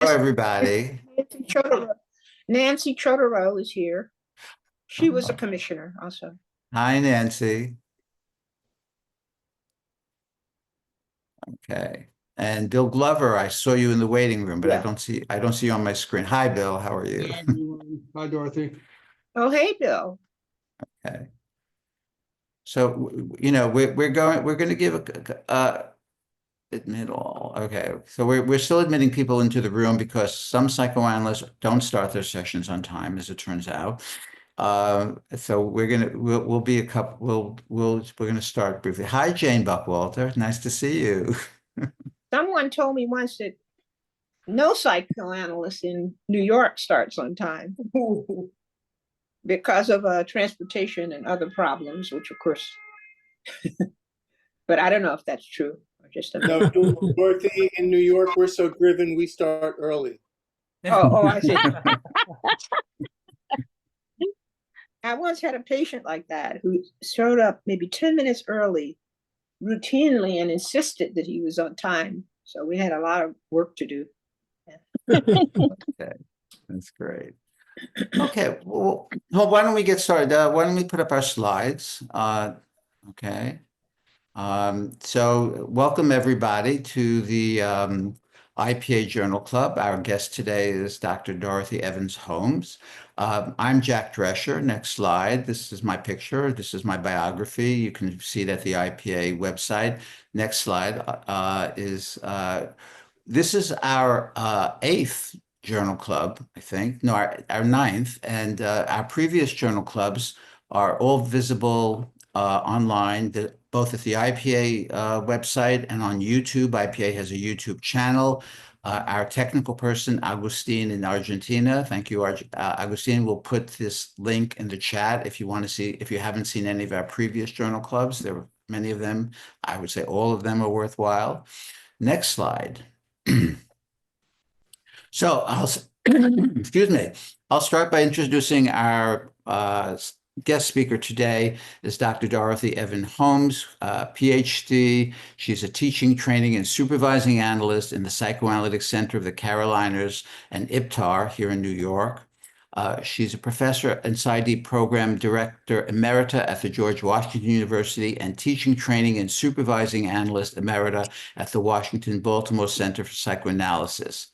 everybody. Nancy Chodorow is here. She was a commissioner also. Hi, Nancy. Okay. And Bill Glover, I saw you in the waiting room, but I don't see you on my screen. Hi, Bill. How are you? Hi, everyone. Hi, Dorothy. Oh, hey, Bill. Okay. So, we're going to give admit all. Okay. So we're still admitting people into the room because some psychoanalysts don't start their sessions on time, as it turns out. So we're going to start briefly. Hi, Jane Buckwalter. Nice to see you. Someone told me once that no psychoanalyst in New York starts on time because of transportation and other problems, which of course, but I don't know if that's true. No, Dorothy, in New York, we're so driven, we start early. Oh, I see. I once had a patient like that who showed up maybe 10 minutes early routinely and insisted that he was on time. So we had a lot of work to do. Okay, that's great. Okay, well, why don't we get started? Why don't we put up our slides? Okay. So welcome everybody to the IPA Journal Club. Our guest today is Dr. Dorothy Evans Holmes. I'm Jack Drescher. Next slide. This is my picture. This is my biography. You can see it at the IPA website. Next slide this is our 8th journal club, I think. No, our 9th. And our previous journal clubs are all visible online, both at the IPA website and on YouTube. IPA has a YouTube channel. Our technical person, Agustin in Argentina, thank you, Agustin, will put this link in the chat if you want to see, if you haven't seen any of our previous journal clubs. There are many of them. I would say all of them are worthwhile. Next slide. So excuse me, I'll start by introducing our guest speaker today is Dr. Dorothy Evans Holmes, PhD. She's a teaching, training, and supervising analyst in the Psychoanalytic Center of the Carolinas and IPTAR here in New York. She's a professor and PsyD program director emerita at the George Washington University and teaching, training, and supervising analyst emerita at the Washington-Baltimore Center for Psychoanalysis.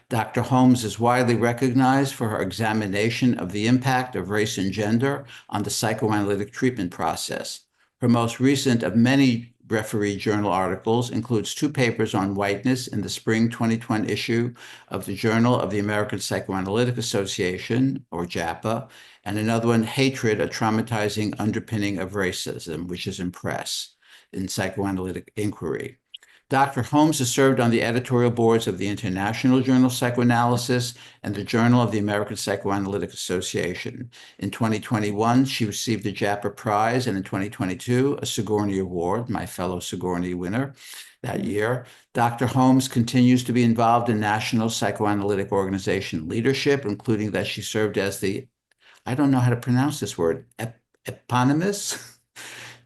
Dr. Holmes is widely recognized for her examination of the impact of race and gender on the psychoanalytic treatment process. Her most recent of many referee journal articles includes 2 papers on whiteness in the spring 2020 issue of the Journal of the American Psychanalytic Association, or JAPA, and another one, Hatred, a Traumatizing Underpinning of Racism, which is in Press, in Psychoanalytic Inquiry. Dr. Holmes has served on the editorial boards of the International Journal of Psychoanalysis and the Journal of the American Psychoanalytic Association. In 2021, she received the JAPA Prize, and in 2022, a Sigourney Award, my fellow Sigourney winner that year. Dr. Holmes continues to be involved in National Psychoanalytic Organization leadership, including that she served as the, I don't know how to pronounce this word, eponymous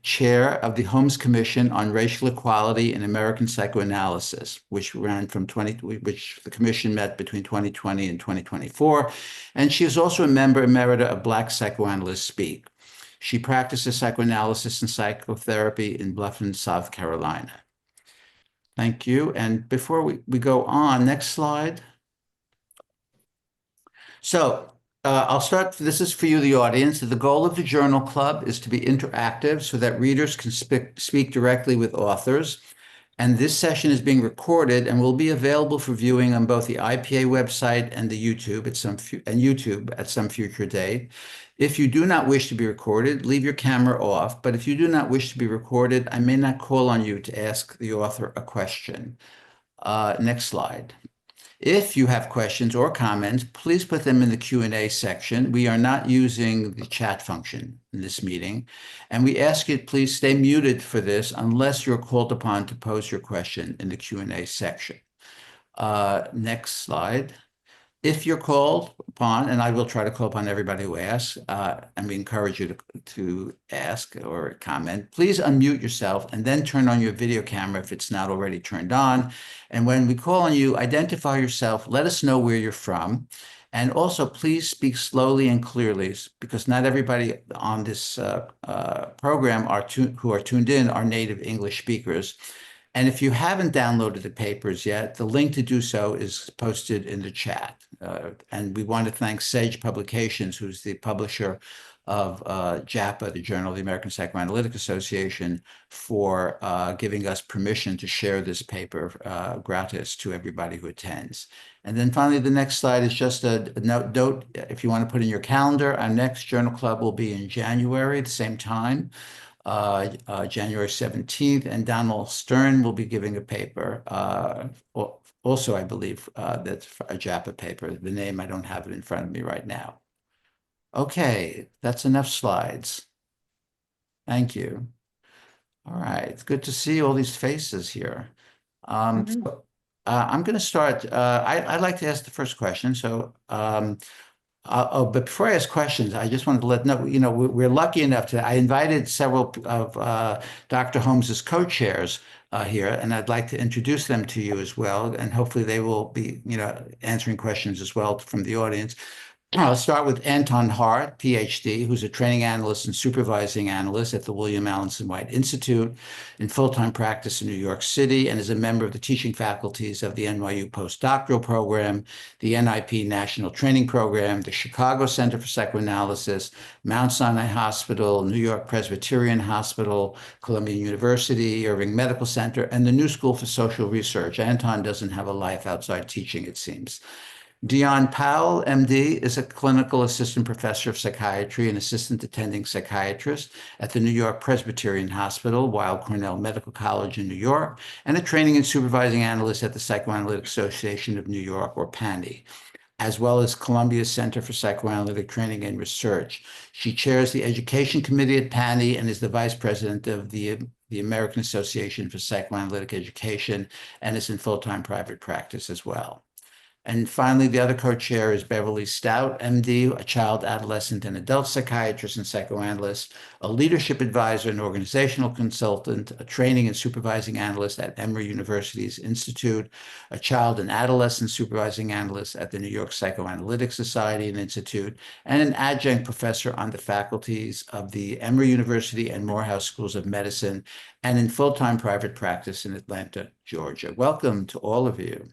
chair of the Holmes Commission on Racial Equality in American Psychoanalysis, which the commission met between 2020 and 2024. And she is also a member emerita of Black Psychoanalysts Speak. She practices psychoanalysis and psychotherapy in Bluffton, South Carolina. Thank you. And before we go on, next slide. So, I'll start. This is for you, the audience. The goal of the Journal Club is to be interactive so that readers can speak directly with authors. And this session is being recorded and will be available for viewing on both the IPA website and the YouTube at some future date. If you do not wish to be recorded, leave your camera off. But if you do not wish to be recorded, I may not call on you to ask the author a question. Next slide. If you have questions or comments, please put them in the Q&A section. We are not using the chat function in this meeting, and we ask you to please stay muted for this unless you're called upon to pose your question in the Q&A section. Next slide. If you're called upon, and I will try to call upon everybody who asks, and we encourage you to ask or comment, please unmute yourself and then turn on your video camera if it's not already turned on. And when we call on you, identify yourself, let us know where you're from. And also, please speak slowly and clearly, because not everybody on this program who are tuned in are native English speakers. And if you haven't downloaded the papers yet, the link to do so is posted in the chat. And we want to thank Sage Publications, who's the publisher of JAPA, the Journal of the American Psychoanalytic Association, for giving us permission to share this paper gratis to everybody who attends. And then finally, the next slide is just a note, if you want to put in your calendar, our next journal club will be in January at the same time. January 17th, and Donald Stern will be giving a paper. Also, I believe that's a JAPA paper. The name, I don't have it in front of me right now. Okay, that's enough slides. Thank you. All right, it's good to see all these faces here. I'm going to start. I'd like to ask the first question. So, but before I ask questions, I just wanted to let know, we're lucky enough to, I invited several of Dr. Holmes's co-chairs here, and I'd like to introduce them to you as well. And hopefully they will be, answering questions as well from the audience. I'll start with Anton Hart, PhD, who's a training analyst and supervising analyst at the William Allenson White Institute in full-time practice in New York City, and is a member of the teaching faculties of the NYU postdoctoral program, the NIP National Training Program, the Chicago Center for Psychoanalysis, Mount Sinai Hospital, New York Presbyterian Hospital, Columbia University, Irving Medical Center, and the New School for Social Research. Anton doesn't have a life outside teaching, it seems. Dion Powell, MD, is a clinical assistant professor of psychiatry and assistant attending psychiatrist at the New York Presbyterian Hospital, Weill Cornell Medical College in New York, and a training and supervising analyst at the Psychoanalytic Association of New York, or PANI, as well as Columbia Center for Psychoanalytic Training and Research. She chairs the Education Committee at PANI and is the vice president of the American Association for Psychoanalytic Education, and is in full-time private practice as well. And finally, the other co-chair is Beverly Stoute, MD, a child, adolescent, and adult psychiatrist and psychoanalyst, a leadership advisor and organizational consultant, a training and supervising analyst at Emory University's Institute, a child and adolescent supervising analyst at the New York Psychoanalytic Society and Institute, and an adjunct professor on the faculties of the Emory University and Morehouse Schools of Medicine, and in full-time private practice in Atlanta, Georgia. Welcome to all of you.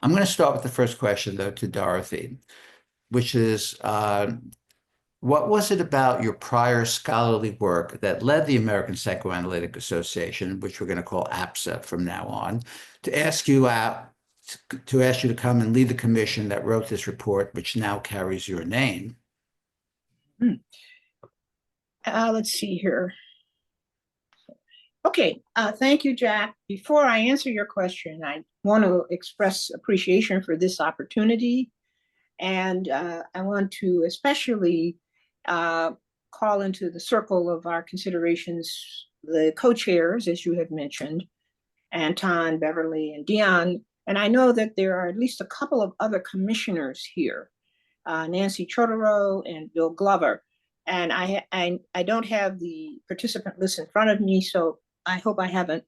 I'm going to start with the first question, though, to Dorothy, which is, what was it about your prior scholarly work that led the American Psychoanalytic Association, which we're going to call APsA from now on, to ask you to come and lead the commission that wrote this report, which now carries your name? Let's see here. Okay, thank you, Jack. Before I answer your question, I want to express appreciation for this opportunity. And I want to especially call into the circle of our considerations the co-chairs, as you have mentioned, Anton, Beverly, and Dion. And I know that there are at least a couple of other commissioners here, Nancy Chodorow and Bill Glover. And I don't have the participant list in front of me, so I hope I haven't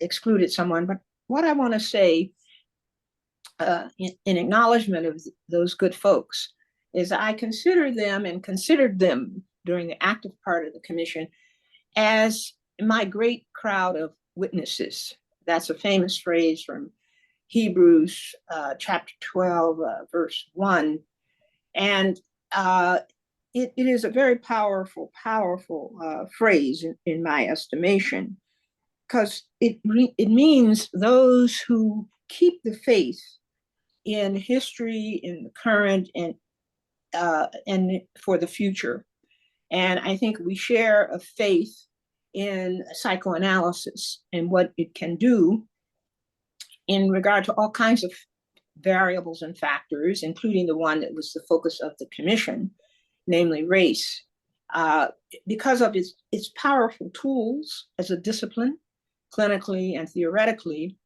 excluded someone. But what I want to say in acknowledgement of those good folks is I consider them and considered them during the active part of the commission as my great crowd of witnesses. That's a famous phrase from Hebrews chapter 12, verse 1. And it is a very powerful phrase in my estimation, because it means those who keep the faith in history, in the current, and for the future. And I think we share a faith in psychoanalysis and what it can do in regard to all kinds of variables and factors, including the one that was the focus of the commission, namely race, because of its powerful tools as a discipline, clinically and theoretically.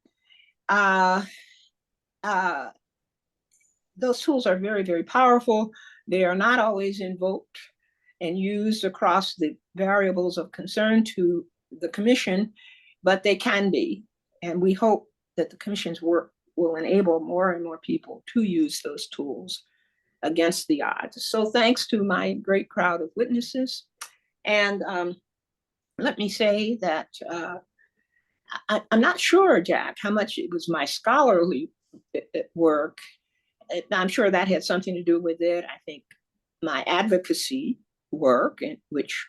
those tools are very, very powerful. They are not always invoked and used across the variables of concern to the commission, but they can be. And we hope that the commission's work will enable more and more people to use those tools against the odds. So thanks to my great crowd of witnesses. And let me say that I'm not sure, Jack, how much it was my scholarly work. I'm sure that had something to do with it. I think my advocacy work, in which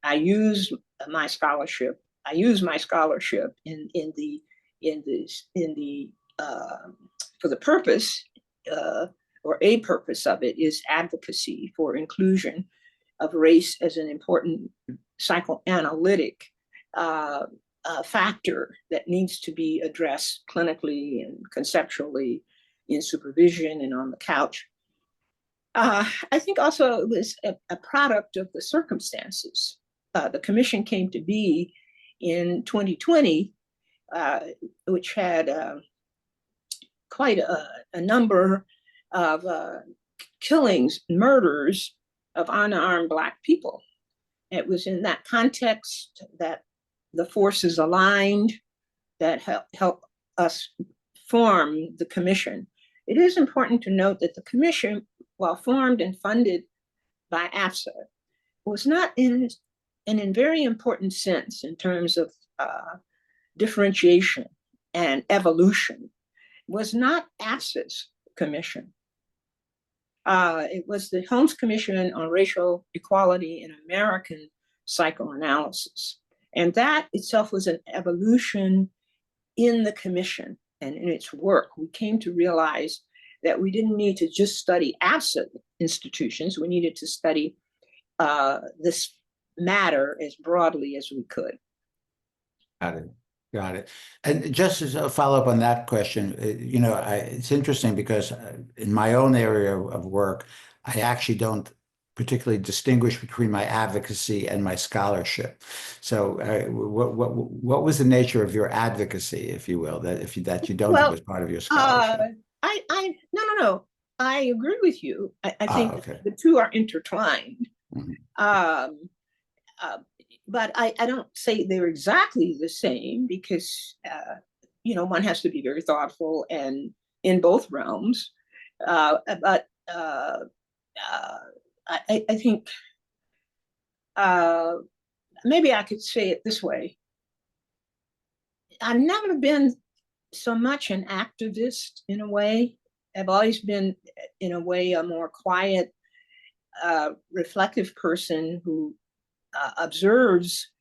I use my scholarship. I use my scholarship for the purpose, or a purpose of it is advocacy for inclusion of race as an important psychoanalytic factor that needs to be addressed clinically and conceptually in supervision and on the couch. I think also it was a product of the circumstances. The commission came to be in 2020, which had quite a number of killings, murders of unarmed Black people. It was in that context that the forces aligned that helped us form the commission. It is important to note that the commission, while formed and funded by APsA, was not in a very important sense in terms of differentiation and evolution, was not APsA's commission. It was the Holmes Commission on Racial Equality in American Psychoanalysis. And that itself was an evolution in the commission and in its work. We came to realize that we didn't need to just study APsA institutions, we needed to study this matter as broadly as we could. Got it. Got it. And just as a follow-up on that question, it's interesting because in my own area of work, I actually don't particularly distinguish between my advocacy and my scholarship. So what was the nature of your advocacy, if you will, that you don't do as part of your scholarship? No. I agree with you. I think okay. the two are intertwined. Mm-hmm. But I don't say they're exactly the same because, one has to be very thoughtful and in both realms. But I think maybe I could say it this way. I've never been so much an activist in a way. I've always been, in a way, a more quiet, reflective person who observes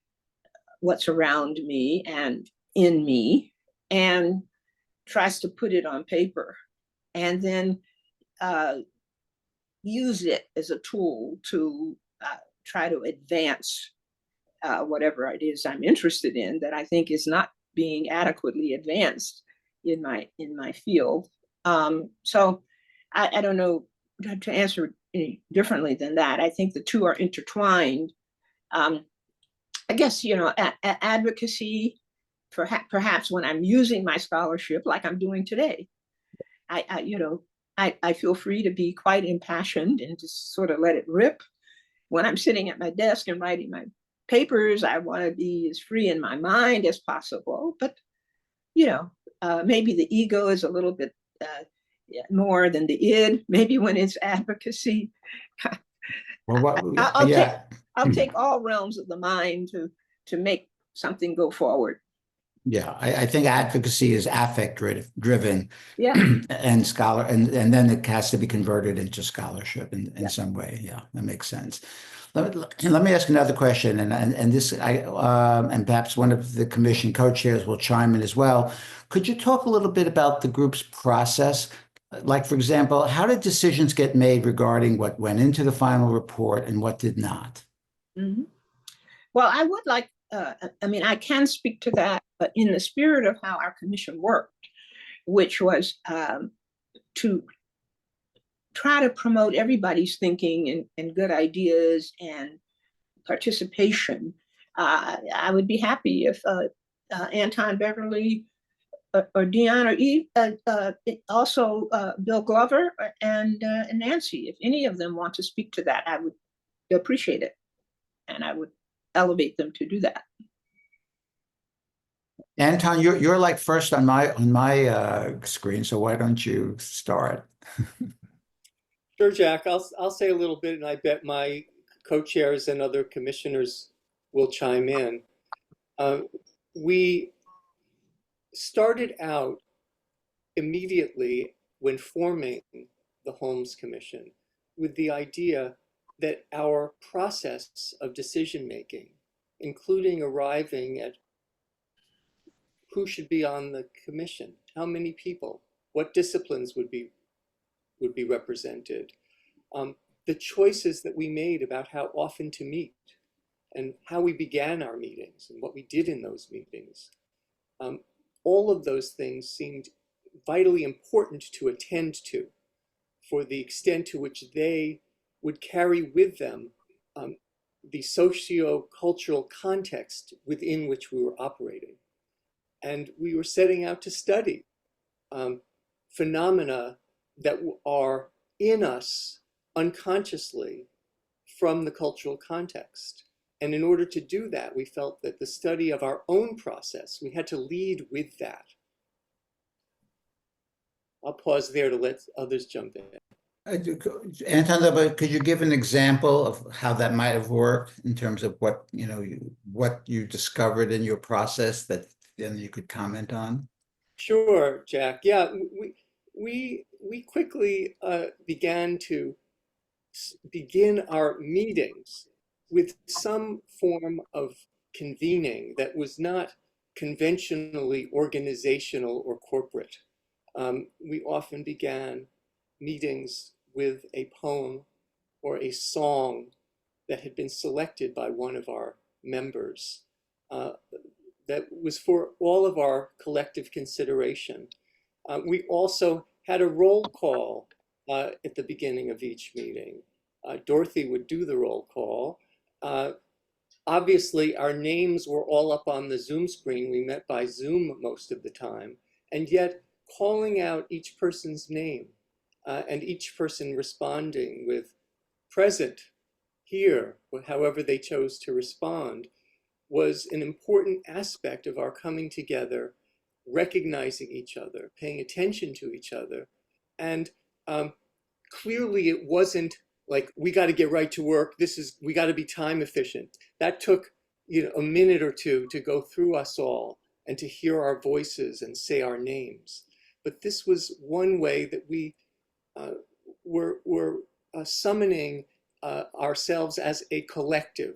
what's around me and in me and tries to put it on paper and then use it as a tool to try to advance whatever it is I'm interested in that I think is not being adequately advanced in my field. So I don't know to answer any differently than that. I think the two are intertwined. I guess, advocacy, perhaps when I'm using my scholarship like I'm doing today, I feel free to be quite impassioned and just sort of let it rip. When I'm sitting at my desk and writing my papers, I want to be as free in my mind as possible. But, maybe the ego is a little bit more than the id, maybe when it's advocacy. Well, I'll take all realms of the mind to make something go forward. Yeah, I think advocacy is affect driven, yeah, and then it has to be converted into scholarship in some way. Yeah, that makes sense. Let me ask another question, and this and perhaps one of the commission co-chairs will chime in as well. Could you talk a little bit about the group's process? Like, for example, how did decisions get made regarding what went into the final report and what did not? Mm-hmm. Well, I would like, I can speak to that, but in the spirit of how our commission worked, which was to try to promote everybody's thinking and good ideas and participation, I would be happy if Anton Beverly or Dion, or Eve, also Bill Glover and Nancy. If any of them want to speak to that, I would appreciate it, and I would elevate them to do that. Anton, you're like first on my screen, so why don't you start? Sure, Jack. I'll say a little bit, and I bet my co-chairs and other commissioners will chime in. We started out immediately when forming the Holmes Commission with the idea that our process of decision making, including arriving at who should be on the commission, how many people, what disciplines would be represented, the choices that we made about how often to meet and how we began our meetings and what we did in those meetings. All of those things seemed vitally important to attend to for the extent to which they would carry with them the socio-cultural context within which we were operating. And we were setting out to study phenomena that are in us unconsciously from the cultural context. And in order to do that, we felt that the study of our own process, we had to lead with that. I'll pause there to let others jump in. Anton, could you give an example of how that might have worked in terms of what you discovered in your process that then you could comment on? Sure, Jack. Yeah, we quickly began to begin our meetings with some form of convening that was not conventionally organizational or corporate. We often began meetings with a poem or a song that had been selected by one of our members that was for all of our collective consideration. We also had a roll call at the beginning of each meeting. Dorothy would do the roll call. Obviously, our names were all up on the Zoom screen. We met by Zoom most of the time, and yet calling out each person's name and each person responding with present, here, or however they chose to respond, was an important aspect of our coming together, recognizing each other, paying attention to each other. And clearly it wasn't like, we got to get right to work. We got to be time efficient. That took a minute or two to go through us all and to hear our voices and say our names. But this was one way that we were summoning ourselves as a collective,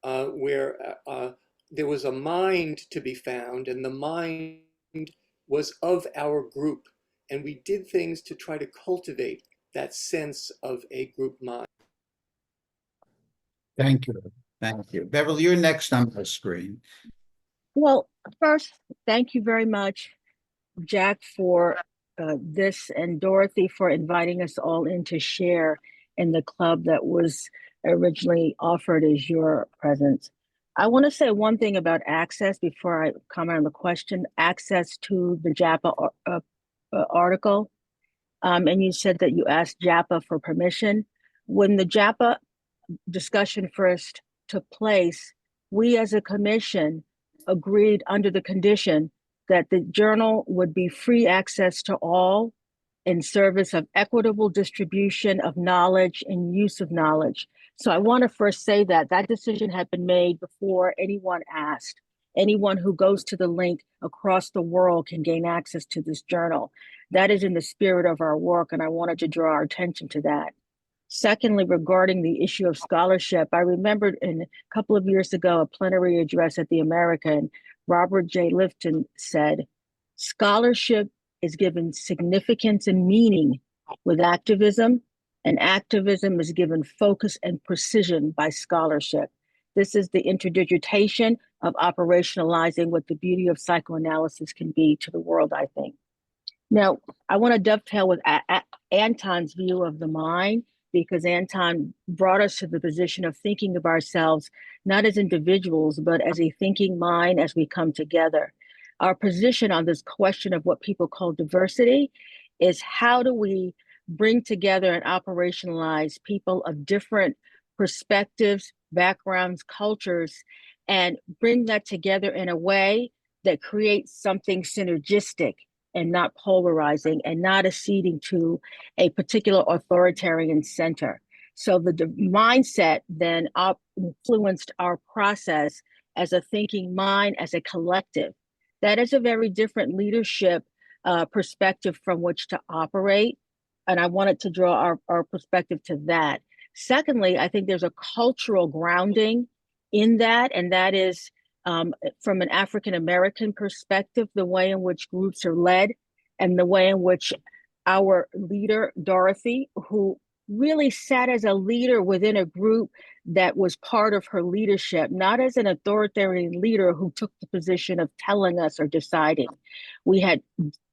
where there was a mind to be found, and the mind was of our group. And we did things to try to cultivate that sense of a group mind. Thank you. Thank you. Beverly, you're next on the screen. Well, first, thank you very much, Jack, for this, and Dorothy for inviting us all in to share in the club that was originally offered as your presence. I want to say one thing about access before I comment on the question, access to the JAPA article. And you said that you asked JAPA for permission. When the JAPA discussion first took place, we as a commission agreed under the condition that the journal would be free access to all in service of equitable distribution of knowledge and use of knowledge. So I want to first say that that decision had been made before anyone asked. Anyone who goes to the link across the world can gain access to this journal. That is in the spirit of our work, and I wanted to draw our attention to that. Secondly, regarding the issue of scholarship, I remembered a couple of years ago, a plenary address at the American, Robert J. Lifton said, scholarship is given significance and meaning with activism, and activism is given focus and precision by scholarship. This is the interdigitation of operationalizing what the beauty of psychoanalysis can be to the world, I think. Now, I want to dovetail with Anton's view of the mind, because Anton brought us to the position of thinking of ourselves, not as individuals, but as a thinking mind as we come together. our position on this question of what people call diversity is how do we bring together and operationalize people of different perspectives, backgrounds, cultures, and bring that together in a way that creates something synergistic and not polarizing and not acceding to a particular authoritarian center. So the mindset then influenced our process as a thinking mind, as a collective. That is a very different leadership perspective from which to operate. And I wanted to draw our perspective to that. Secondly, I think there's a cultural grounding in that, and that is from an African-American perspective, the way in which groups are led and the way in which our leader, Dorothy, who really sat as a leader within a group that was part of her leadership, not as an authoritarian leader who took the position of telling us or deciding. We had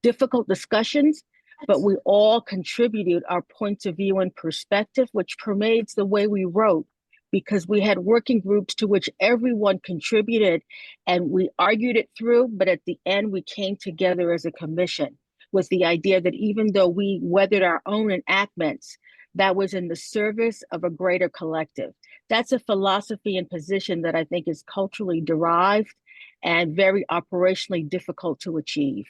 difficult discussions, but we all contributed our points of view and perspective, which permeates the way we wrote, because we had working groups to which everyone contributed and we argued it through, but at the end we came together as a commission with the idea that even though we weathered our own enactments, that was in the service of a greater collective. That's a philosophy and position that I think is culturally derived and very operationally difficult to achieve.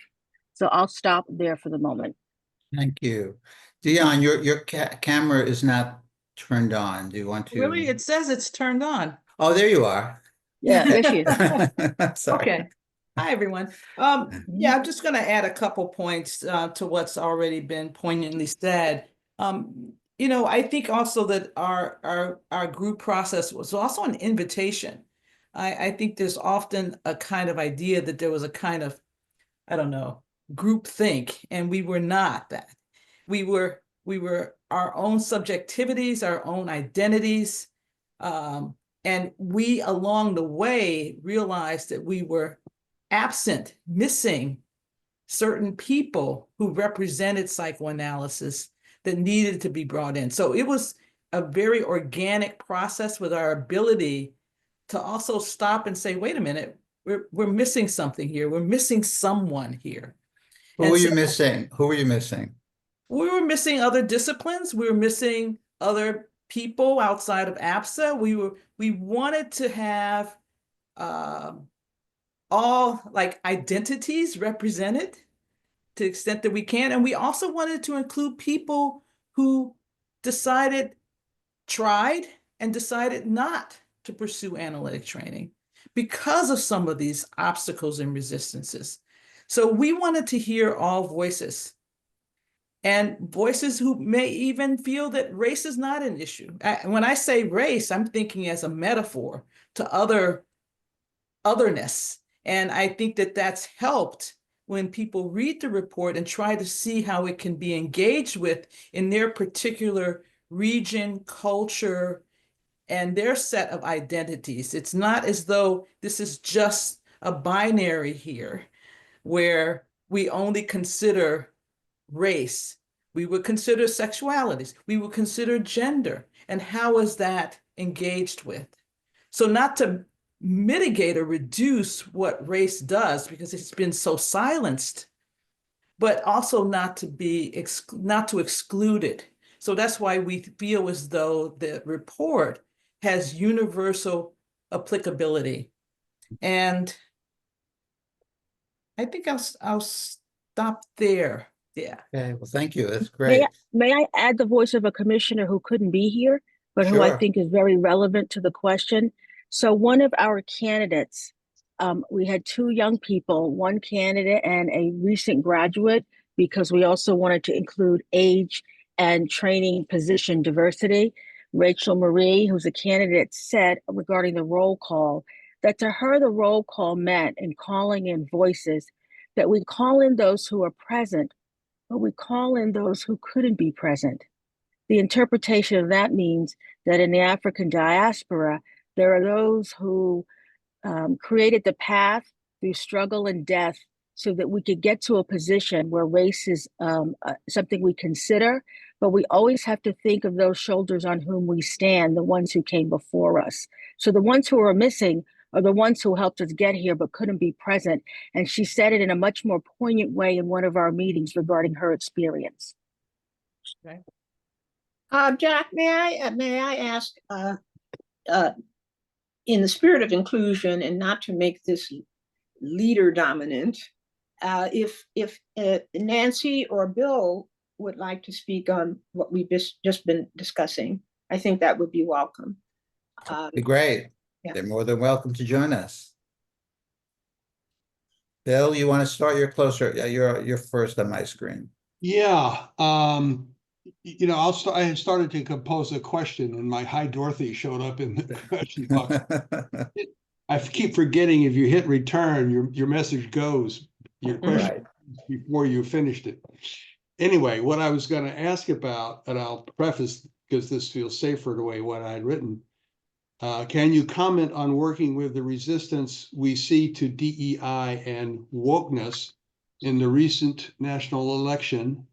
So I'll stop there for the moment. Thank you. Dion, your camera is not turned on. Do you want to? Really? It says it's turned on. Oh, there you are. Yeah, there she is. Sorry. Okay. Hi, everyone. Yeah, I'm just going to add a couple points to what's already been poignantly said. You know, I think also that our group process was also an invitation. I think there's often a kind of idea that there was a kind of, I don't know, group think, and we were not that. We were our own subjectivities, our own identities, and we along the way realized that we were absent, missing certain people who represented psychoanalysis that needed to be brought in. So it was a very organic process with our ability to also stop and say, wait a minute, we're missing something here. We're missing someone here. Who were you missing? Who were you missing? We were missing other disciplines. We were missing other people outside of APsA. We wanted to have all like identities represented to the extent that we can. And we also wanted to include people who tried and decided not to pursue analytic training because of some of these obstacles and resistances. So we wanted to hear all voices, and voices who may even feel that race is not an issue. When I say race, I'm thinking as a metaphor to otherness. And I think that that's helped when people read the report and try to see how it can be engaged with in their particular region, culture, and their set of identities. It's not as though this is just a binary here where we only consider race. We would consider sexualities. We would consider gender. And how is that engaged with? So not to mitigate or reduce what race does because it's been so silenced, but also not to exclude it. So that's why we feel as though the report has universal applicability. And I think I'll stop there. Yeah. Okay, well, thank you. That's great. May I add the voice of a commissioner who couldn't be here, but who I think is very relevant to the question? So one of our candidates, we had two young people, one candidate and a recent graduate, because we also wanted to include age and training position diversity. Rachel Marie, who's a candidate, said regarding the roll call that to her, the roll call meant in calling in voices that we call in those who are present, but we call in those who couldn't be present. The interpretation of that means that in the African diaspora, there are those who created the path through struggle and death so that we could get to a position where race is something we consider, but we always have to think of those shoulders on whom we stand, the ones who came before us. So the ones who are missing are the ones who helped us get here but couldn't be present. And she said it in a much more poignant way in one of our meetings regarding her experience. Okay. Jack, may I ask, in the spirit of inclusion and not to make this leader dominant, if Nancy or Bill would like to speak on what we've just been discussing, I think that would be welcome. Be great. Yeah. They're more than welcome to join us. Bill, you want to start? You're closer. Yeah, you're first on my screen. Yeah, you know, I had started to compose a question, and my "Hi Dorothy" showed up in the question box. I keep forgetting if you hit return, your message goes, your question before you finished it. Anyway, what I was going to ask about, and I'll preface because this feels safer the way what I had written. Can you comment on working with the resistance we see to DEI and wokeness in the recent national election,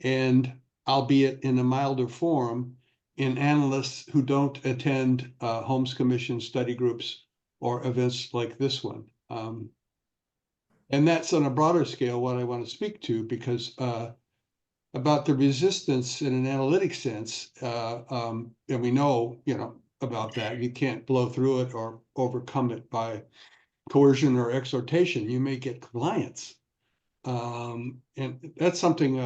and albeit in a milder form, in analysts who don't attend Holmes Commission study groups or events like this one? And that's on a broader scale what I want to speak to, because about the resistance in an analytic sense, and we know, you know, about that. You can't blow through it or overcome it by coercion or exhortation. You may get compliance. And that's something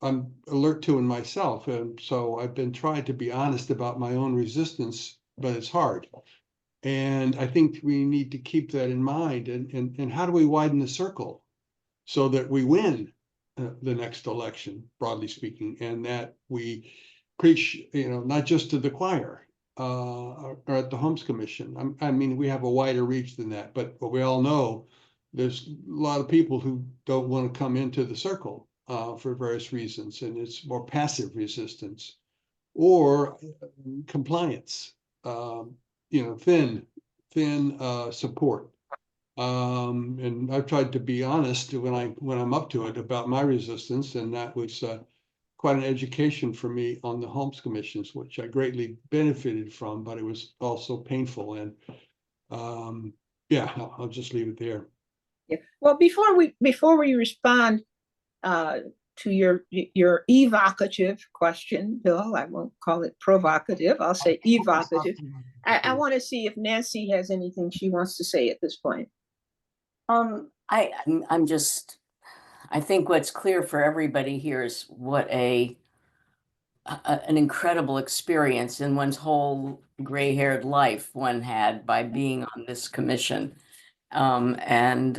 I'm alert to in myself. And so I've been trying to be honest about my own resistance, but it's hard. And I think we need to keep that in mind. And how do we widen the circle so that we win the next election, broadly speaking, and that we preach, you know, not just to the choir, or at the Holmes Commission. I mean, we have a wider reach than that, but we all know there's a lot of people who don't want to come into the circle for various reasons, and it's more passive resistance or compliance, you know, thin support. And I've tried to be honest when I'm up to it about my resistance, and that was quite an education for me on the Holmes Commissions, which I greatly benefited from, but it was also painful. And yeah, I'll just leave it there. Yeah. Well, before we respond to your evocative question, Bill, I won't call it provocative. I'll say evocative. I want to see if Nancy has anything she wants to say at this point. I think what's clear for everybody here is what an incredible experience in one's whole gray-haired life one had by being on this commission, and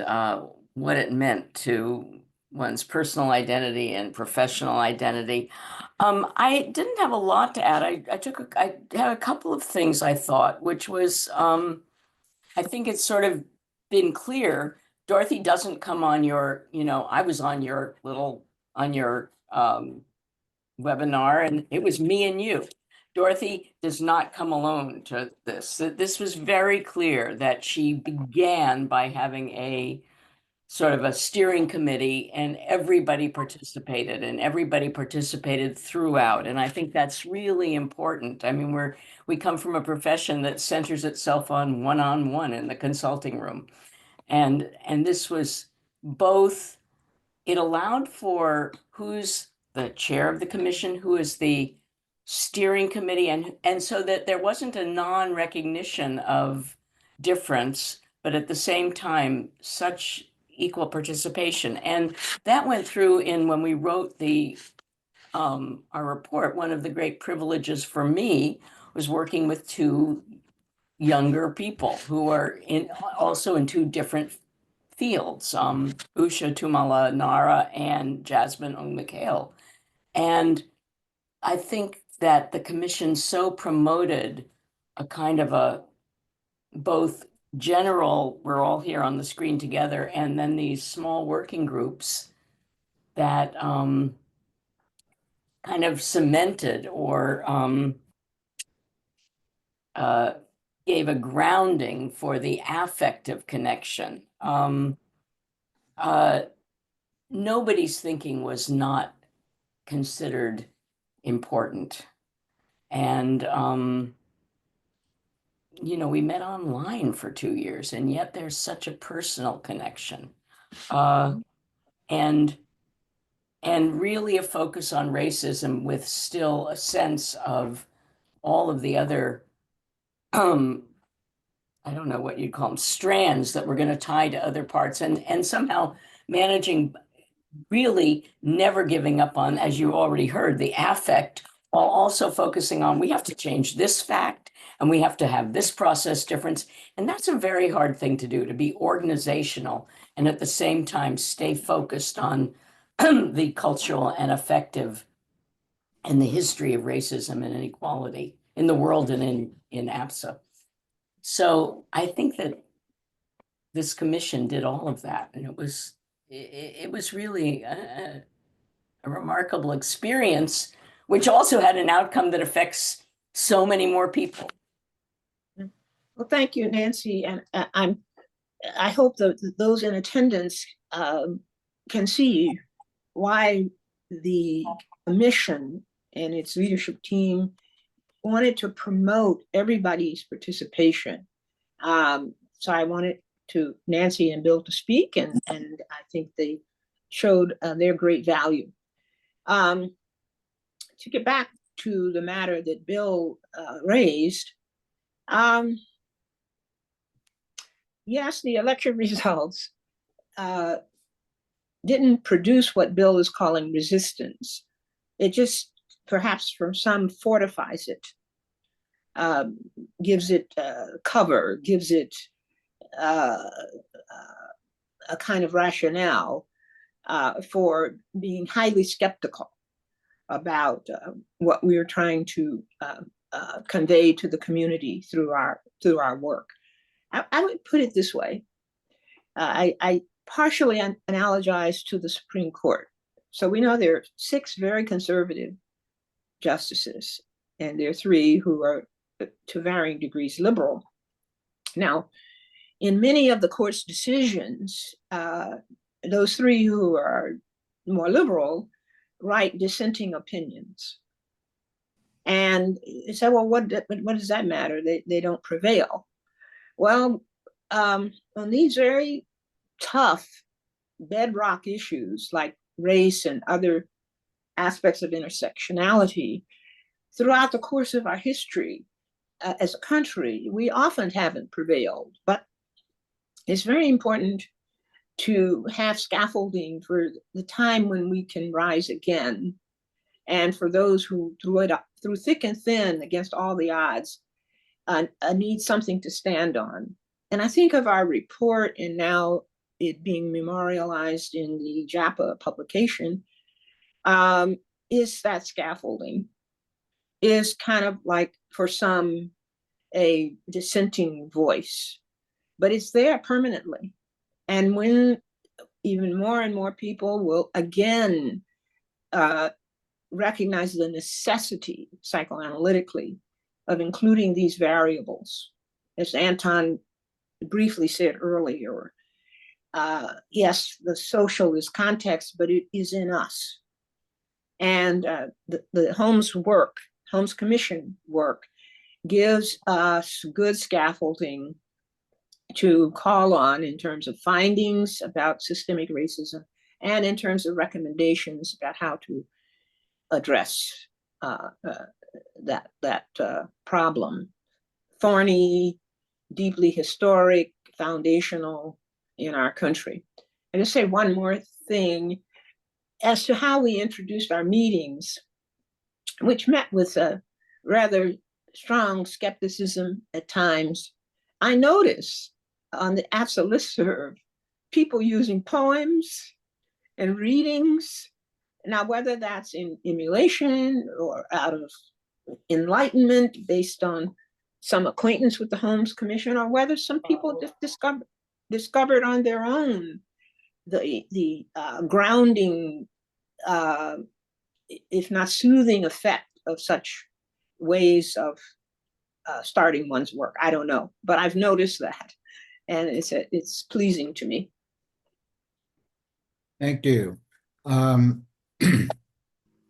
what it meant to one's personal identity and professional identity. I didn't have a lot to add. I had a couple of things I thought, which was, I think it's sort of been clear. Dorothy doesn't come on your, you know, I was on your webinar, and it was me and you. Dorothy does not come alone to this. This was very clear that she began by having a sort of a steering committee, and everybody participated throughout. And I think that's really important. I mean, we come from a profession that centers itself on one-on-one in the consulting room. And this was both, it allowed for who's the chair of the commission, who is the steering committee, and so that there wasn't a non-recognition of difference, but at the same time, such equal participation. And that went through when we wrote our report. One of the great privileges for me was working with two younger people who are also in two different fields, Usha Tumala Nara and Jasmine Ong McHale. And I think that the commission so promoted a kind of a both general, we're all here on the screen together, and then these small working groups that kind of cemented or gave a grounding for the affective connection. Nobody's thinking was not considered important. And you know, we met online for 2 years, and yet there's such a personal connection. And really a focus on racism with still a sense of all of the other, I don't know what you'd call them, strands that we're going to tie to other parts, and somehow managing, really never giving up on, as you already heard, the affect, while also focusing on, we have to change this fact and we have to have this process difference. And that's a very hard thing to do, to be organizational and at the same time stay focused on the cultural and affective and the history of racism and inequality in the world and in APsA. So I think that this commission did all of that, and it was really a remarkable experience, which also had an outcome that affects so many more people. Well, thank you, Nancy, and I hope that those in attendance can see why the commission and its leadership team wanted to promote everybody's participation. So I wanted to Nancy and Bill to speak, and I think they showed their great value. To get back to the matter that Bill raised, yes, the election results didn't produce what Bill is calling resistance. It just, perhaps from some, fortifies it, gives it cover, gives it a kind of rationale for being highly skeptical about what we're trying to convey to the community through our work. I would put it this way. I partially analogize to the Supreme Court. So we know there are 6 very conservative justices, and there are 3 who are to varying degrees liberal. Now, in many of the court's decisions, those 3 who are more liberal write dissenting opinions. And you say, well, what does that matter? They don't prevail. Well, on these very tough bedrock issues like race and other aspects of intersectionality, throughout the course of our history as a country, we often haven't prevailed. But it's very important to have scaffolding for the time when we can rise again, and for those who, through thick and thin, against all the odds, need something to stand on. And I think of our report, and now it being memorialized in the JAPA publication, is that scaffolding, is kind of like, for some, a dissenting voice, but it's there permanently. And when even more and more people will again recognize the necessity psychoanalytically of including these variables, as Anton briefly said earlier, yes, the social is context, but it is in us. And the Holmes Commission work gives us good scaffolding to call on in terms of findings about systemic racism and in terms of recommendations about how to address that problem. Thorny, deeply historic, foundational in our country. And to say one more thing as to how we introduced our meetings, which met with a rather strong skepticism at times. I noticed on the APsA listserv, people using poems and readings. Now, whether that's in emulation or out of enlightenment based on some acquaintance with the Holmes Commission, or whether some people just discovered on their own the grounding, if not soothing effect of such ways of starting one's work. I don't know, but I've noticed that, and it's pleasing to me. Thank you.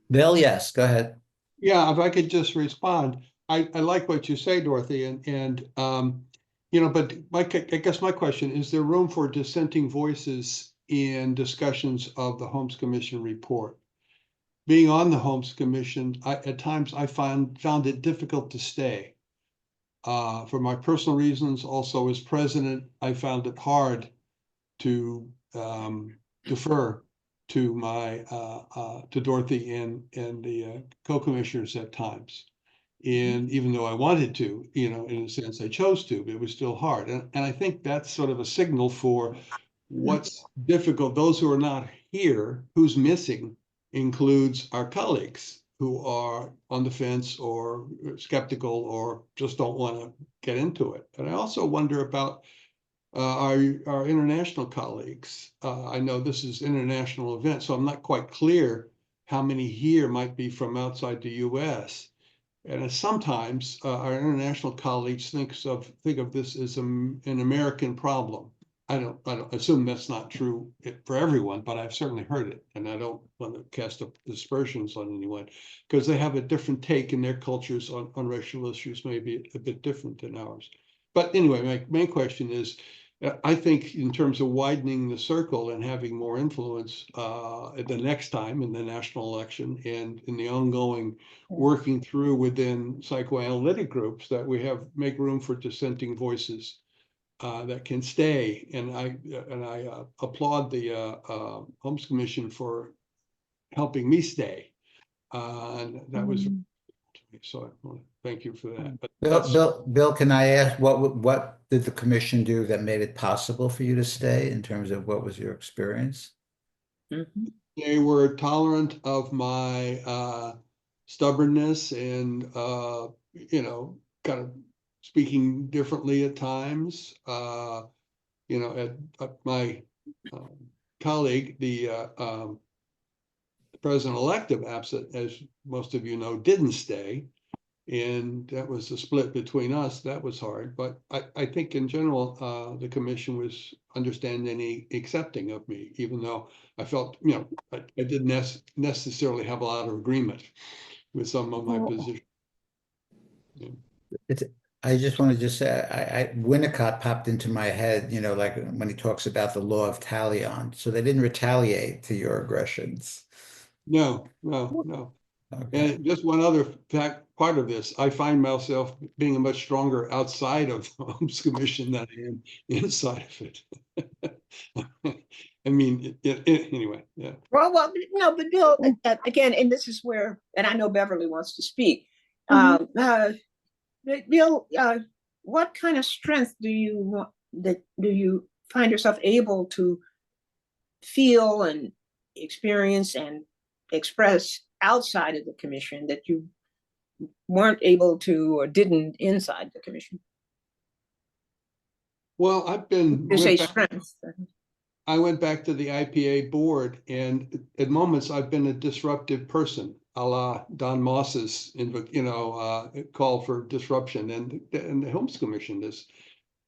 Bill, yes, go ahead. Yeah, if I could just respond. I like what you say, Dorothy, and you know, but I guess my question is: there room for dissenting voices in discussions of the Holmes Commission report? Being on the Holmes Commission, at times I found it difficult to stay. For my personal reasons, also as president, I found it hard to defer to my to Dorothy and the co-commissioners at times. And even though I wanted to, you know, in a sense, I chose to, but it was still hard. And I think that's sort of a signal for what's difficult. Those who are not here, who's missing, includes our colleagues who are on the fence or skeptical or just don't want to get into it. And I also wonder about our international colleagues. I know this is an international event, so I'm not quite clear how many here might be from outside the US. And sometimes our international colleagues think of this as an American problem. I don't assume that's not true for everyone, but I've certainly heard it, and I don't want to cast aspersions on anyone because they have a different take in their cultures on racial issues, maybe a bit different than ours. But anyway, my main question is, I think in terms of widening the circle and having more influence at the next time in the national election and in the ongoing working through within psychoanalytic groups, that we make room for dissenting voices that can stay. And I applaud the Holmes Commission for helping me stay. And that was so I want to thank you for that. But Bill, can I ask what did the commission do that made it possible for you to stay in terms of what was your experience? They were tolerant of my stubbornness and you know, kind of speaking differently at times. You know, at my colleague, the president-elect of APsA, as most of you know, didn't stay. And that was the split between us. That was hard. But I think in general, the commission was understanding, accepting of me, even though I felt, you know, I didn't necessarily have a lot of agreement with some of my positions. Yeah. I just want to just say, Winnicott popped into my head, you know, like when he talks about the law of talion. So they didn't retaliate to your aggressions. No. Okay. And just one other part of this, I find myself being much stronger outside of the Holmes Commission than I am inside of it. I mean, anyway, yeah. Well, no, but Bill, again, and this is where, and I know Beverly wants to speak. Bill, what kind of strength do you find yourself able to feel and experience and express outside of the commission that you weren't able to or didn't inside the commission? Well, I went back to the IPA board, and at moments I've been a disruptive person, a la Don Moss's, you know, call for disruption, and the Holmes Commission has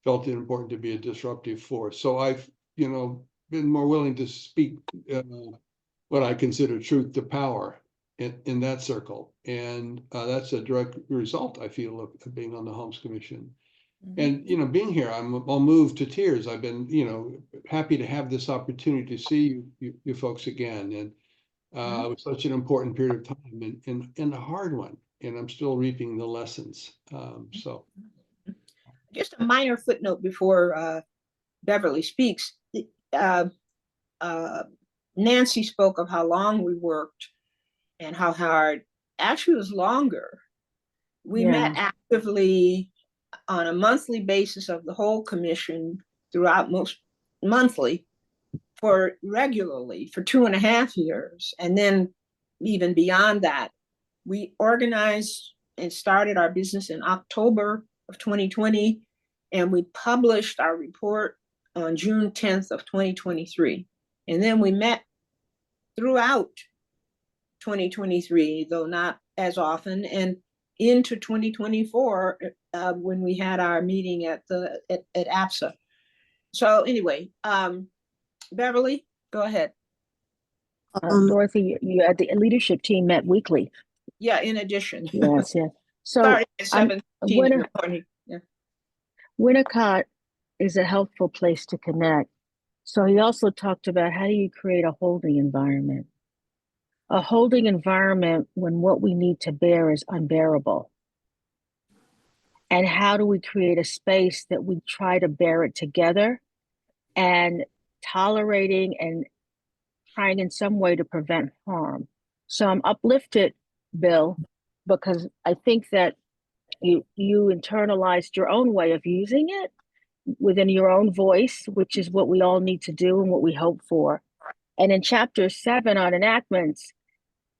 felt it important to be a disruptive force. So I've, you know, been more willing to speak what I consider truth to power in that circle, and that's a direct result, I feel, of being on the Holmes Commission. And, you know, being here, I'll move to tears. I've been, you know, happy to have this opportunity to see you folks again. And it was such an important period of time and a hard one. And I'm still reaping the lessons. So. Just a minor footnote before Beverly speaks. Nancy spoke of how long we worked and how hard. Actually, it was longer. We met actively on a monthly basis of the whole commission throughout most monthly for regularly for 2.5 years. And then even beyond that, we organized and started our business in October of 2020. And we published our report on June 10th of 2023. And then we met throughout 2023, though not as often, and into 2024 when we had our meeting at APsA. So anyway, Beverly, go ahead. Dorothy, you had the leadership team met weekly. Yeah, in addition. Yes. So Sorry, I'm 17 or 20. Yeah. Winnicott is a helpful place to connect. So he also talked about how do you create a holding environment? A holding environment when what we need to bear is unbearable. And how do we create a space that we try to bear it together and tolerating and trying in some way to prevent harm? So I'm uplifted, Bill, because I think that you internalized your own way of using it within your own voice, which is what we all need to do and what we hope for. And in chapter 7 on enactments,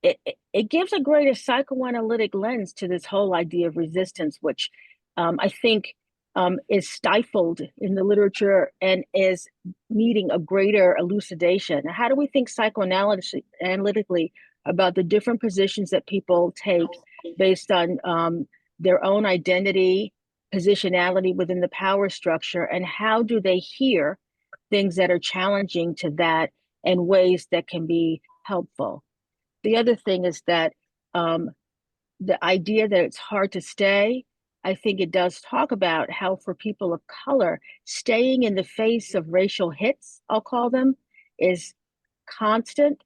it gives a greater psychoanalytic lens to this whole idea of resistance, which I think is stifled in the literature and is needing a greater elucidation. How do we think psychoanalytically about the different positions that people take based on their own identity, positionality within the power structure, and how do they hear things that are challenging to that in ways that can be helpful? The other thing is that the idea that it's hard to stay, I think it does talk about how for people of color, staying in the face of racial hits, I'll call them, is constant.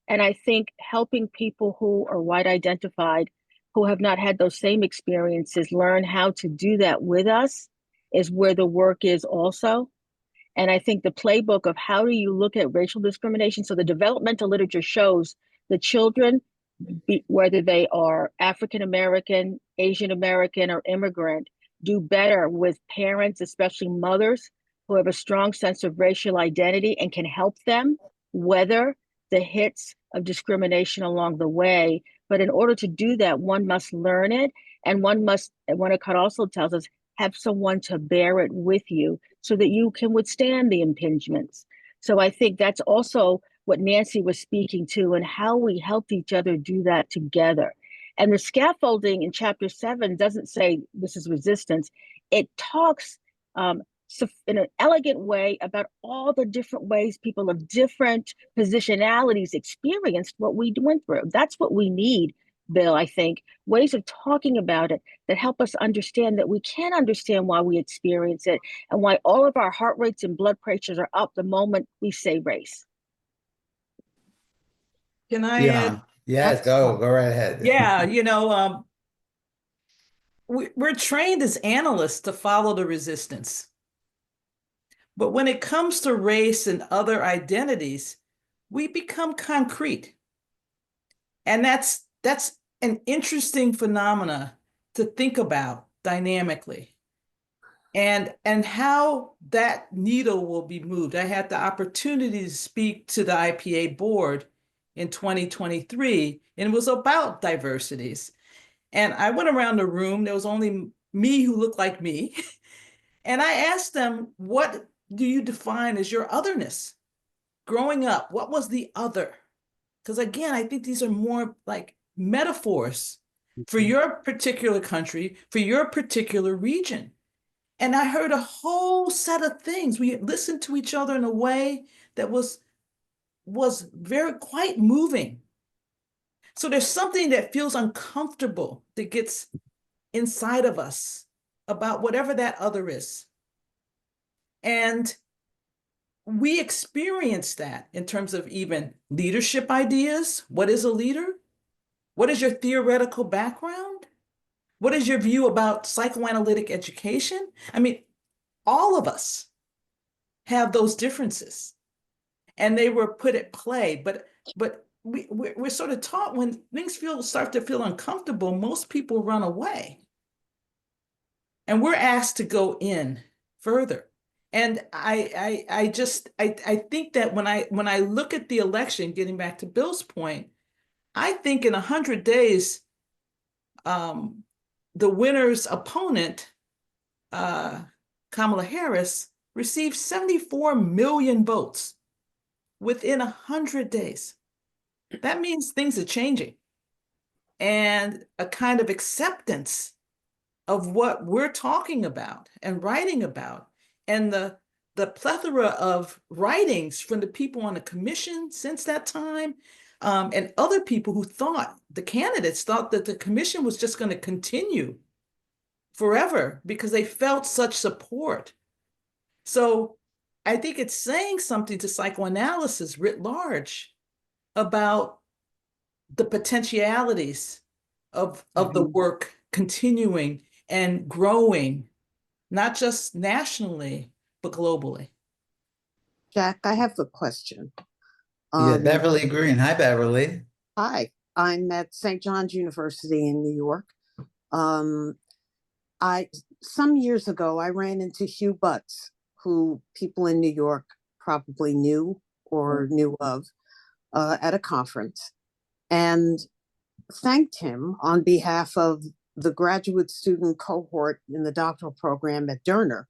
And I think helping people who are white identified, who have not had those same experiences, learn how to do that with us is where the work is also. And I think the playbook of how do you look at racial discrimination? So the developmental literature shows the children, whether they are African American, Asian American, or immigrant, do better with parents, especially mothers, who have a strong sense of racial identity and can help them weather the hits of discrimination along the way. But in order to do that, one must learn it, and one must, and Winnicott also tells us, have someone to bear it with you so that you can withstand the impingements. So I think that's also what Nancy was speaking to and how we help each other do that together. And the scaffolding in chapter 7 doesn't say this is resistance. It talks in an elegant way about all the different ways people of different positionalities experienced what we went through. That's what we need, Bill, I think, ways of talking about it that help us understand that we can understand why we experience it and why all of our heart rates and blood pressures are up the moment we say race. Can I Yeah. add? Yes, go right ahead. Yeah, we're trained as analysts to follow the resistance. But when it comes to race and other identities, we become concrete. And that's an interesting phenomena to think about dynamically. And how that needle will be moved. I had the opportunity to speak to the IPA board in 2023, and it was about diversities. And I went around the room, there was only me who looked like me. And I asked them, what do you define as your otherness? Growing up, what was the other? Because again, I think these are more like metaphors for your particular country, for your particular region. And I heard a whole set of things. We listened to each other in a way that was very quite moving. So there's something that feels uncomfortable that gets inside of us about whatever that other is. And we experience that in terms of even leadership ideas. What is a leader? What is your theoretical background? What is your view about psychoanalytic education? I mean, all of us have those differences, and they were put at play. But we're sort of taught when things start to feel uncomfortable, most people run away, and we're asked to go in further. And I think that when I look at the election, getting back to Bill's point, I think in 100 days, the winner's opponent, Kamala Harris, received 74 million votes within 100 days. That means things are changing, and a kind of acceptance of what we're talking about and writing about, and the plethora of writings from the people on the commission since that time and other people who thought, the candidates thought that the commission was just going to continue forever because they felt such support. So I think it's saying something to psychoanalysis writ large about the potentialities of the work continuing and growing, not just nationally, but globally. Jack, I have a question. Yeah, Beverly Green. Hi, Beverly. Hi, I'm at St. John's University in New York. Some years ago, I ran into Hugh Butts, who people in New York probably knew or knew of, at a conference, and thanked him on behalf of the graduate student cohort in the doctoral program at Derner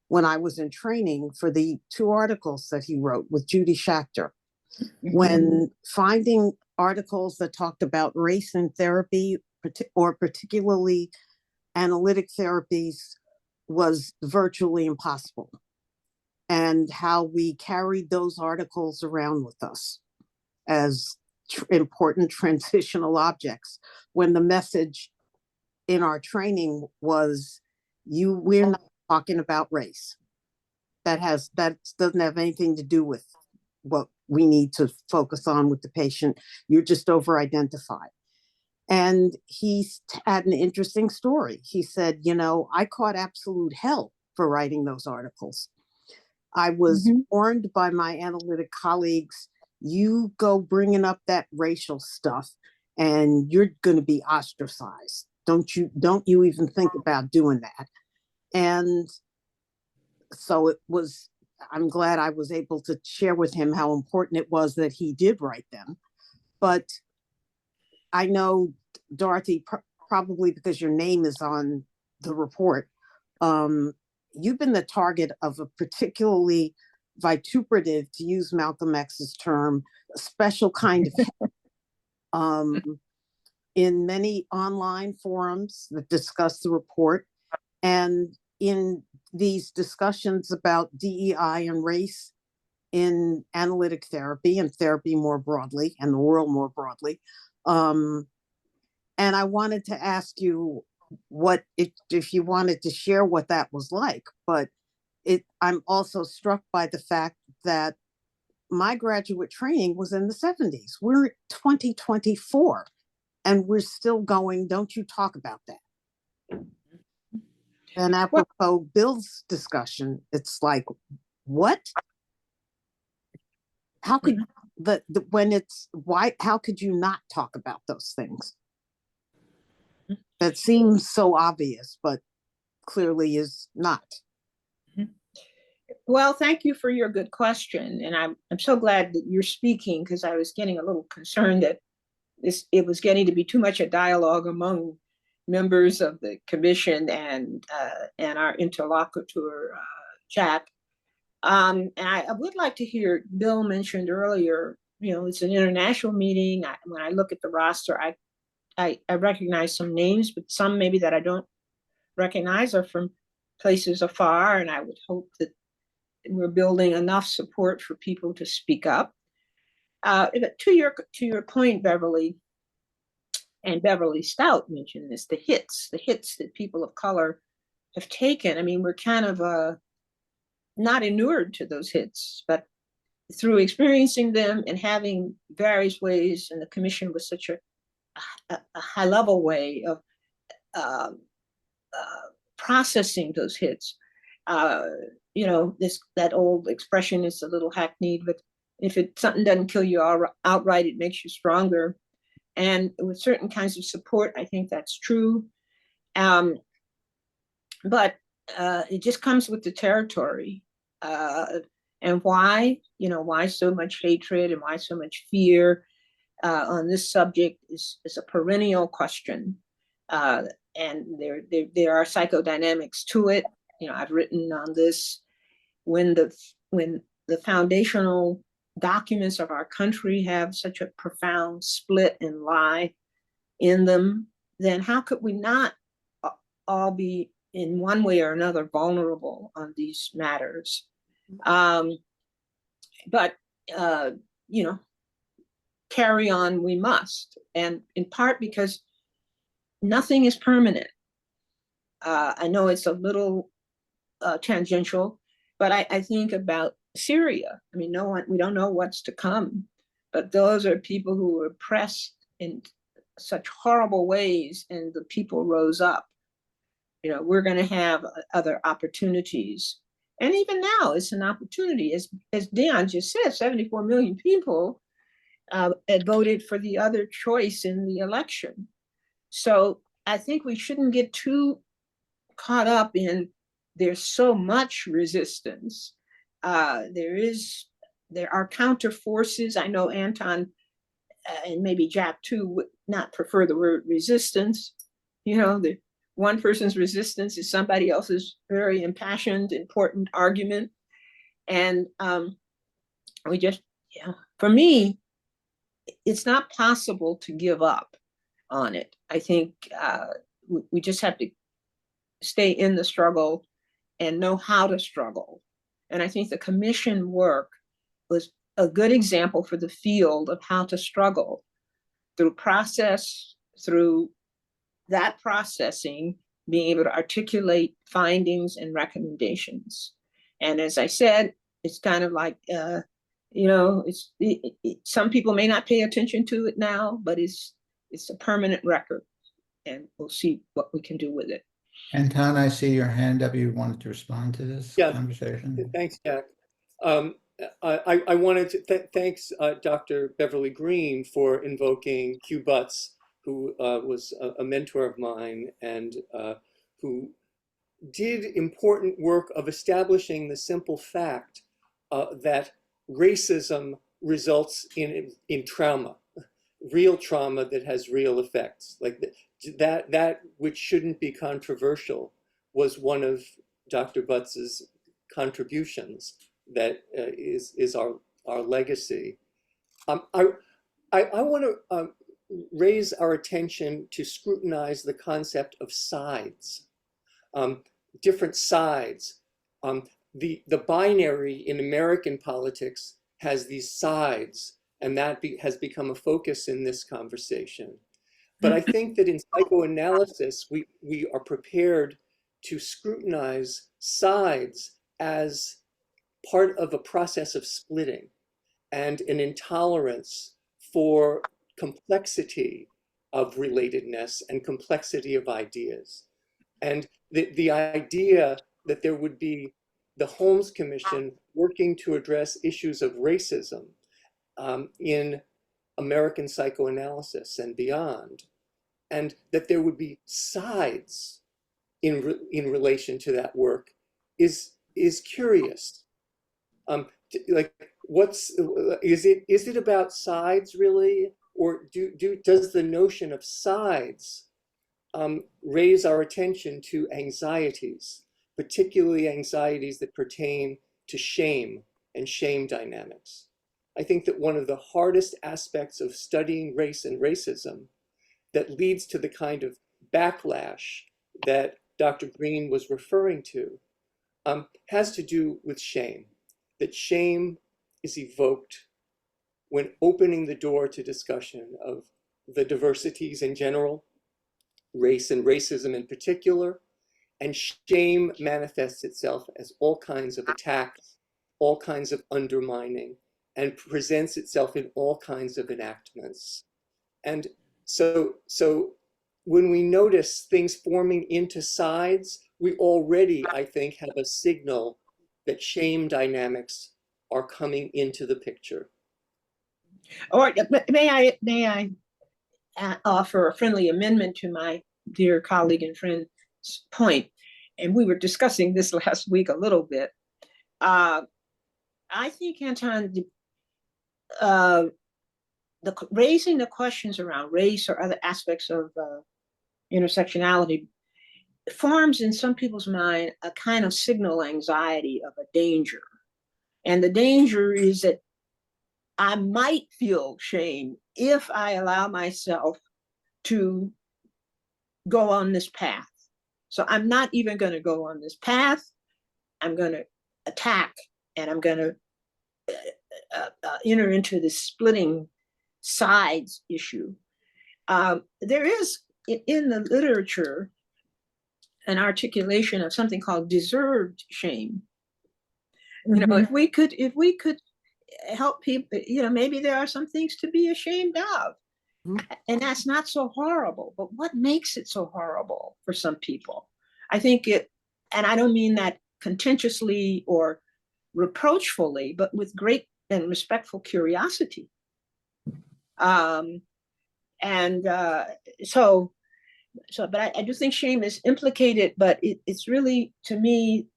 when I was in training for the 2 articles that he wrote with Judy Schachter. When finding articles that talked about race in therapy, or particularly analytic therapies, was virtually impossible, and how we carried those articles around with us as important transitional objects, when the message in our training was, we're not talking about race. That doesn't have anything to do with what we need to focus on with the patient. You're just over-identified. And he had an interesting story. He said, I caught absolute hell for writing those articles. I was warned by my analytic colleagues, you go bringing up that racial stuff and you're going to be ostracized. Don't you even think about doing that. And so I'm glad I was able to share with him how important it was that he did write them. But I know, Dorothy, probably because your name is on the report, you've been the target of a particularly vituperative, to use Malcolm X's term, special kind of in many online forums that discuss the report, and in these discussions about DEI and race in analytic therapy and therapy more broadly, and the world more broadly. And I wanted to ask you if you wanted to share what that was like, but I'm also struck by the fact that my graduate training was in the 70s. We're 2024 and we're still going, don't you talk about that. And apropos Bill's discussion, it's like, what? How could how could you not talk about those things? That seems so obvious, but clearly is not. Well, thank you for your good question. And I'm so glad that you're speaking, because I was getting a little concerned that it was getting to be too much a dialogue among members of the commission and our interlocutor, Jack. And I would like to hear, Bill mentioned earlier, it's an international meeting. When I look at the roster, I recognize some names, but some maybe that I don't recognize are from places afar. And I would hope that we're building enough support for people to speak up. To your point, Beverly, and Beverly Stoute mentioned this, the hits that people of color have taken. I mean, we're kind of not inured to those hits, but through experiencing them and having various ways, and the commission was such a high level way of processing those hits. That old expression is a little hackneyed, but if something doesn't kill you outright, it makes you stronger. And with certain kinds of support, I think that's true. But it just comes with the territory. And why so much hatred and why so much fear on this subject is a perennial question. And there are psychodynamics to it. I've written on this. When the foundational documents of our country have such a profound split and lie in them, then how could we not all be in one way or another vulnerable on these matters? But carry on we must, and in part because nothing is permanent. I know it's a little tangential, but I think about Syria. I mean, we don't know what's to come, but those are people who were oppressed in such horrible ways, and the people rose up. You know, we're going to have other opportunities. And even now, it's an opportunity. As Dion just said, 74 million people had voted for the other choice in the election. So I think we shouldn't get too caught up in there's so much resistance. There are counter forces. I know Anton and maybe Jack too would not prefer the word resistance. You know, the one person's resistance is somebody else's very impassioned, important argument. And for me, it's not possible to give up on it. I think we just have to stay in the struggle and know how to struggle. And I think the commission work was a good example for the field of how to struggle through process, through that processing, being able to articulate findings and recommendations. And as I said, it's kind of like, some people may not pay attention to it now, but it's a permanent record, and we'll see what we can do with it. Anton, I see your hand up. You wanted to respond to this conversation? Thanks, Jack. I wanted to thanks Dr. Beverly Green for invoking Hugh Butts, who was a mentor of mine and who did important work of establishing the simple fact that racism results in trauma, real trauma that has real effects. Like that which shouldn't be controversial was one of Dr. Butts's contributions that is our legacy. I want to raise our attention to scrutinize the concept of sides, different sides. The binary in American politics has these sides, and that has become a focus in this conversation. But I think that in psychoanalysis, we are prepared to scrutinize sides as part of a process of splitting and an intolerance for complexity of relatedness and complexity of ideas. And the idea that there would be the Holmes Commission working to address issues of racism in American psychoanalysis and beyond, and that there would be sides in relation to that work is curious. Like, is it about sides really, or does the notion of sides raise our attention to anxieties, particularly anxieties that pertain to shame and shame dynamics? I think that one of the hardest aspects of studying race and racism that leads to the kind of backlash that Dr. Green was referring to has to do with shame. That shame is evoked when opening the door to discussion of the diversities in general, race and racism in particular, and shame manifests itself as all kinds of attacks, all kinds of undermining, and presents itself in all kinds of enactments. And so when we notice things forming into sides, we already, I think, have a signal that shame dynamics are coming into the picture. Or may I offer a friendly amendment to my dear colleague and friend's point? And we were discussing this last week a little bit. I think, Anton, raising the questions around race or other aspects of intersectionality forms in some people's mind a kind of signal anxiety of a danger. And the danger is that I might feel shame if I allow myself to go on this path. So I'm not even going to go on this path. I'm going to attack, and I'm going to enter into this splitting sides issue. There is in the literature an articulation of something called deserved shame. You know, if we could help people, you know, maybe there are some things to be ashamed of. And that's not so horrible. But what makes it so horrible for some people? I think it, and I don't mean that contentiously or reproachfully, but with great and respectful curiosity. But I do think shame is implicated, but it's really, to me,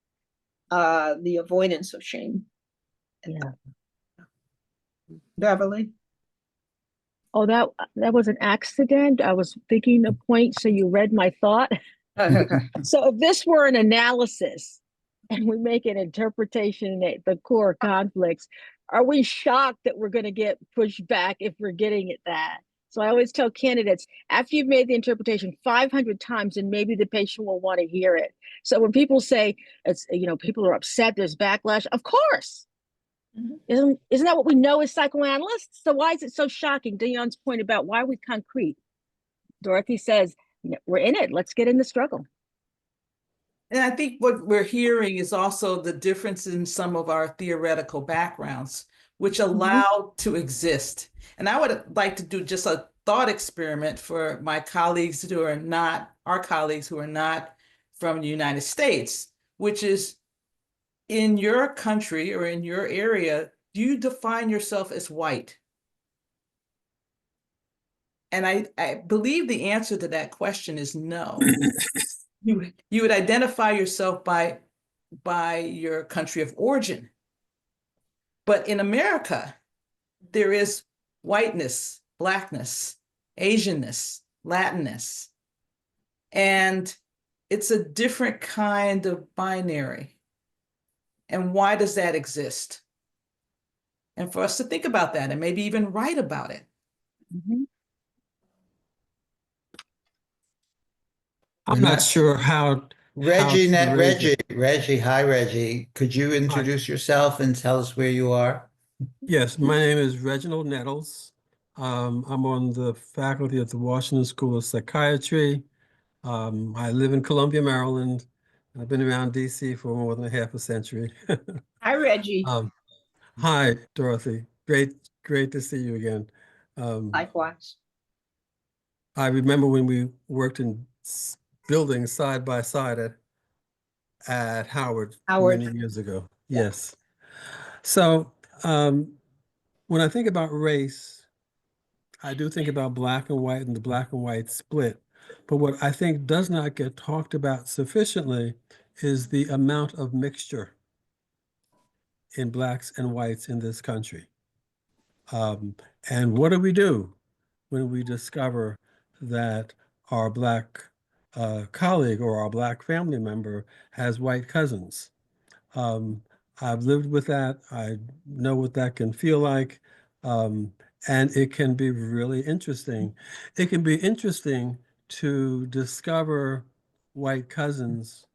the avoidance of shame. Yeah. Beverly? Oh, that was an accident. I was thinking a point, so you read my thought. So if this were an analysis and we make an interpretation at the core conflicts, are we shocked that we're going to get pushed back if we're getting at that? So I always tell candidates, after you've made the interpretation 500 times, and maybe the patient will want to hear it. So when people say, it's, you know, people are upset, there's backlash, of course. Isn't that what we know as psychoanalysts? So why is it so shocking? Dion's point about why are we concrete? Dorothy says, we're in it, let's get in the struggle. And I think what we're hearing is also the difference in some of our theoretical backgrounds, which allow to exist. And I would like to do just a thought experiment for my colleagues who are not, our colleagues who are not from the United States, which is, in your country or in your area, do you define yourself as white? And I believe the answer to that question is no. You would identify yourself by your country of origin. But in America, there is whiteness, blackness, Asianness, Latinness. And it's a different kind of binary. And why does that exist? And for us to think about that and maybe even write about it. I'm not sure how. Reggie, Reggie. hi, Reggie. Could you introduce yourself and tell us where you are? Yes, my name is Reginald Nettles. I'm on the faculty at the Washington School of Psychiatry. I live in Columbia, Maryland. I've been around DC for more than half a century. Hi, Reggie. Hi, Dorothy. Great to see you again. Likewise. I remember when we worked in buildings side by side at Howard many years ago. Yes. So when I think about race, I do think about black and white and the black and white split. But what I think does not get talked about sufficiently is the amount of mixture in blacks and whites in this country. And what do we do when we discover that our black colleague or our black family member has white cousins? I've lived with that. I know what that can feel like. And it can be really interesting. It can be interesting to discover white cousins,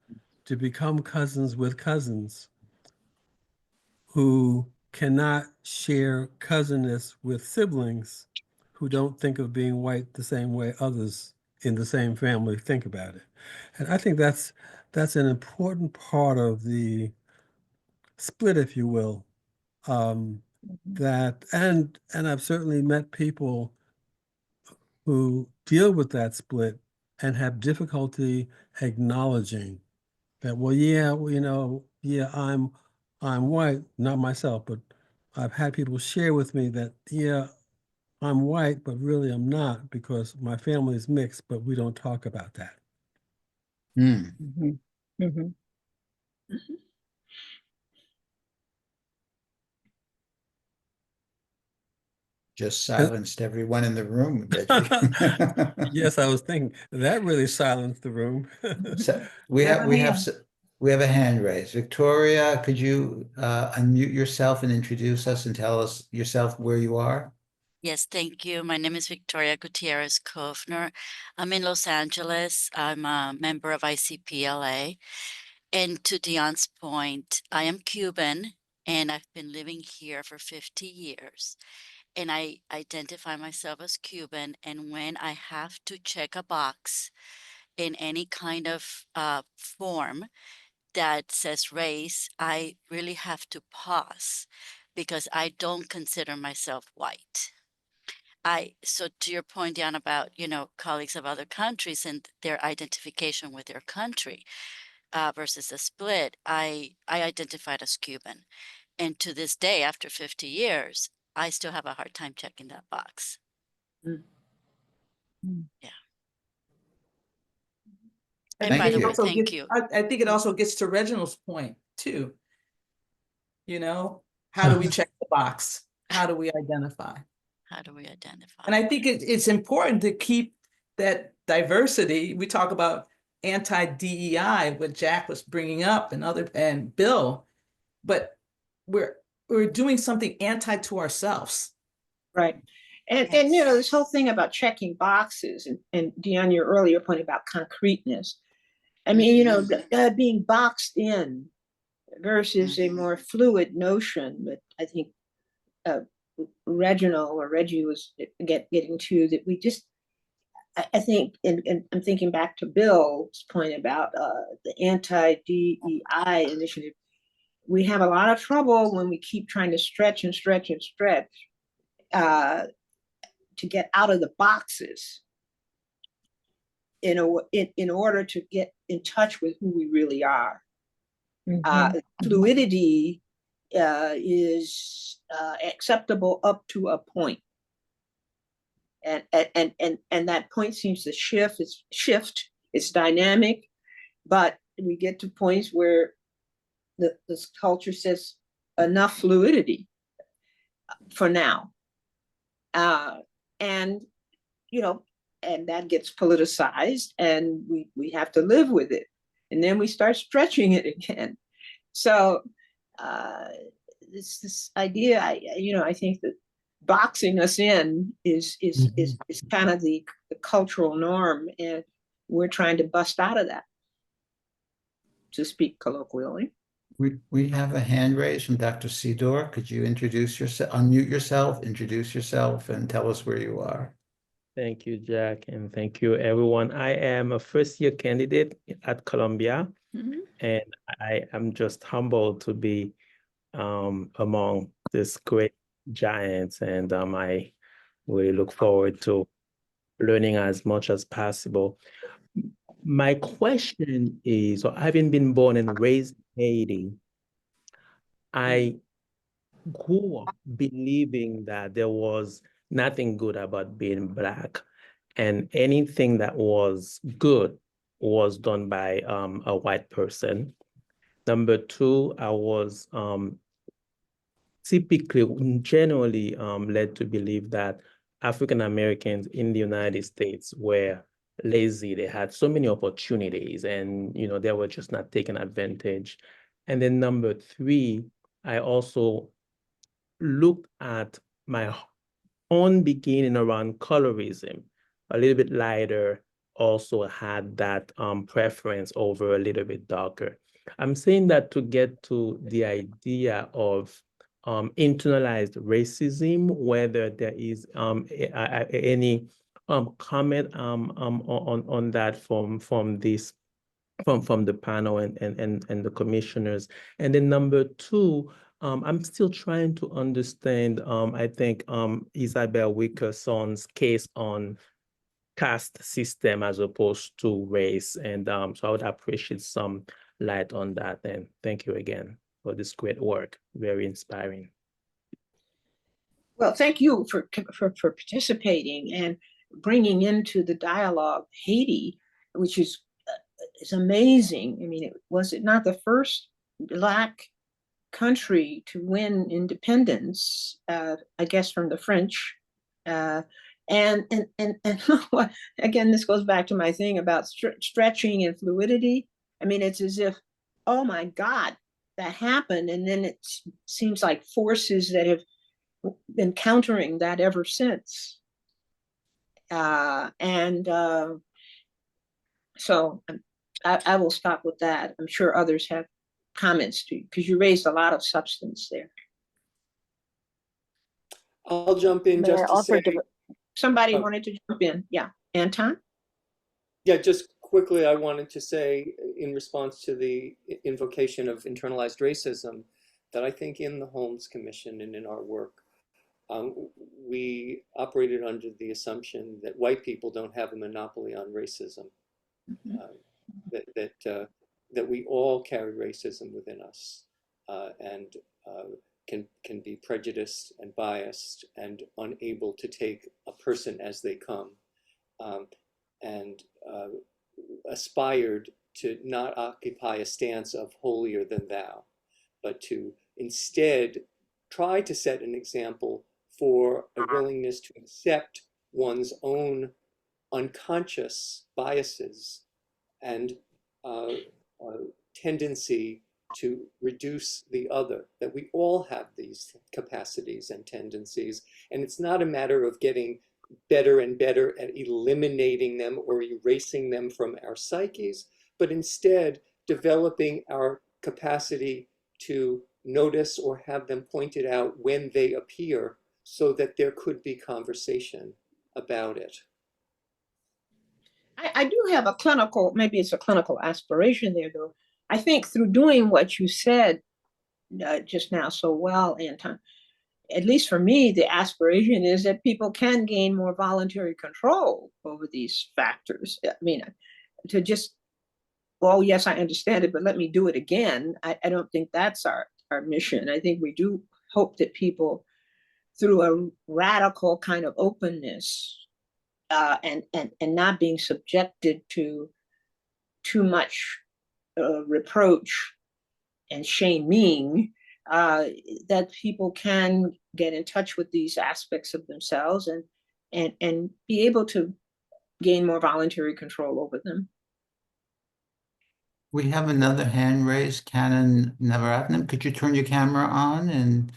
to become cousins with cousins who cannot share cousinness with siblings who don't think of being white the same way others in the same family think about it. And I think that's an important part of the split, if you will. That and I've certainly met people who deal with that split and have difficulty acknowledging that, well, yeah, you know, yeah, I'm white, not myself, but I've had people share with me that, yeah, I'm white, but really I'm not because my family is mixed, but we don't talk about that. Just silenced everyone in the room, Reggie. Yes, I was thinking that really silenced the room. So we have a hand raised. Victoria, could you unmute yourself and introduce us and tell us yourself where you are? Yes, thank you. My name is Victoria Gutierrez Kofner. I'm in Los Angeles. I'm a member of IPSA. And to Dion's point, I am Cuban and I've been living here for 50 years. and I identify myself as Cuban. And when I have to check a box in any kind of form that says race, I really have to pause because I don't consider myself white. So to your point, Diana, about, colleagues of other countries and their identification with their country versus the split, I identified as Cuban. And to this day, after 50 years, I still have a hard time checking that box. Mm. Yeah. And And by the way, also thank you. I think it also gets to Reginald's point too. How do we check the box? How do we identify? How do we identify? And I think it's important to keep that diversity. We talk about anti-DEI, what Jack was bringing up, and Bill, but we're doing something anti to ourselves. Right. And this whole thing about checking boxes and Deanna, your earlier point about concreteness. I mean, being boxed in versus a more fluid notion that I think Reggie was getting to, that we just, I think, and I'm thinking back to Bill's point about the anti-DEI initiative. We have a lot of trouble when we keep trying to stretch and stretch and stretch to get out of the boxes in order to get in touch with who we really are. Fluidity is acceptable up to a point, and that point seems to shift. It's dynamic, but we get to points where this culture says enough fluidity for now, and that gets politicized, and we have to live with it, and then we start stretching it again. So this idea, I think that boxing us in is kind of the cultural norm, and we're trying to bust out of that, to speak colloquially. We have a hand raised from Dr. Chodorow. Could you introduce yourself, unmute yourself, introduce yourself, and tell us where you are? Thank you, Jack, and thank you, everyone. I am a first-year candidate at Columbia, and I am just humbled to be among this great giants, and I really look forward to learning as much as possible. My question is, so having been born and raised in Haiti, I grew up believing that there was nothing good about being Black, and anything that was good was done by a white person. Number two, I was generally led to believe that African Americans in the United States were lazy. They had so many opportunities, and they were just not taking advantage. And then number three, I also looked at my own beginning around colorism, a little bit lighter, also had that preference over a little bit darker. I'm saying that to get to the idea of internalized racism, whether there is any comment on that from the panel and the commissioners. And then number two, I'm still trying to understand, I think, Isabel Wickerson's case on caste system as opposed to race. And so I would appreciate some light on that. And thank you again for this great work. Very inspiring. Well, thank you for participating and bringing into the dialogue Haiti, which is amazing. I mean, was it not the first Black country to win independence, I guess, from the French? And again, this goes back to my thing about stretching and fluidity. I mean, it's as if, oh my God, that happened. And then it seems like forces that have been countering that ever since. So I will stop with that. I'm sure others have comments too, because you raised a lot of substance there. I'll jump in May just I to offer say, Somebody Oh. wanted to jump in. Yeah, Anton? yeah, just quickly, I wanted to say in response to the invocation of internalized racism, that I think in the Holmes Commission and in our work, we operated under the assumption that white people don't have a monopoly on racism, that we all carry racism within us, and can be prejudiced and biased and unable to take a person as they come, and aspired to not occupy a stance of holier than thou, but to instead try to set an example for a willingness to accept one's own unconscious biases and tendency to reduce the other, that we all have these capacities and tendencies. And it's not a matter of getting better and better at eliminating them or erasing them from our psyches, but instead developing our capacity to notice or have them pointed out when they appear so that there could be conversation about it. I do have a clinical, maybe it's a clinical aspiration there, though. I think through doing what you said just now so well, Anton, at least for me, the aspiration is that people can gain more voluntary control over these factors. I mean, to just, well, yes, I understand it, but let me do it again. I don't think that's our mission. I think we do hope that people, through a radical kind of openness and not being subjected to too much reproach and shaming, that people can get in touch with these aspects of themselves and be able to gain more voluntary control over them. We have another hand raised, Canon Navaratnam. Could you turn your camera on and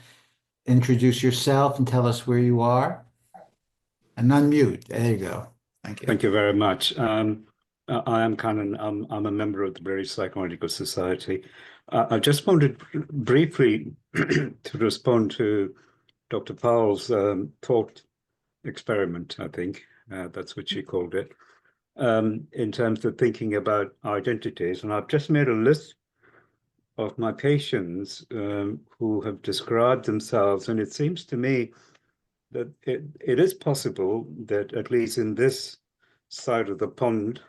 introduce yourself and tell us where you are? And unmute. There you go. Thank you. Thank you very much. I am Canon. I'm a member of the British Psychoanalytic Society. I just wanted briefly to respond to Dr. Powell's thought experiment, I think that's what she called it, in terms of thinking about identities. And I've just made a list of my patients who have described themselves, and it seems to me that it is possible that, at least in this side of the pond,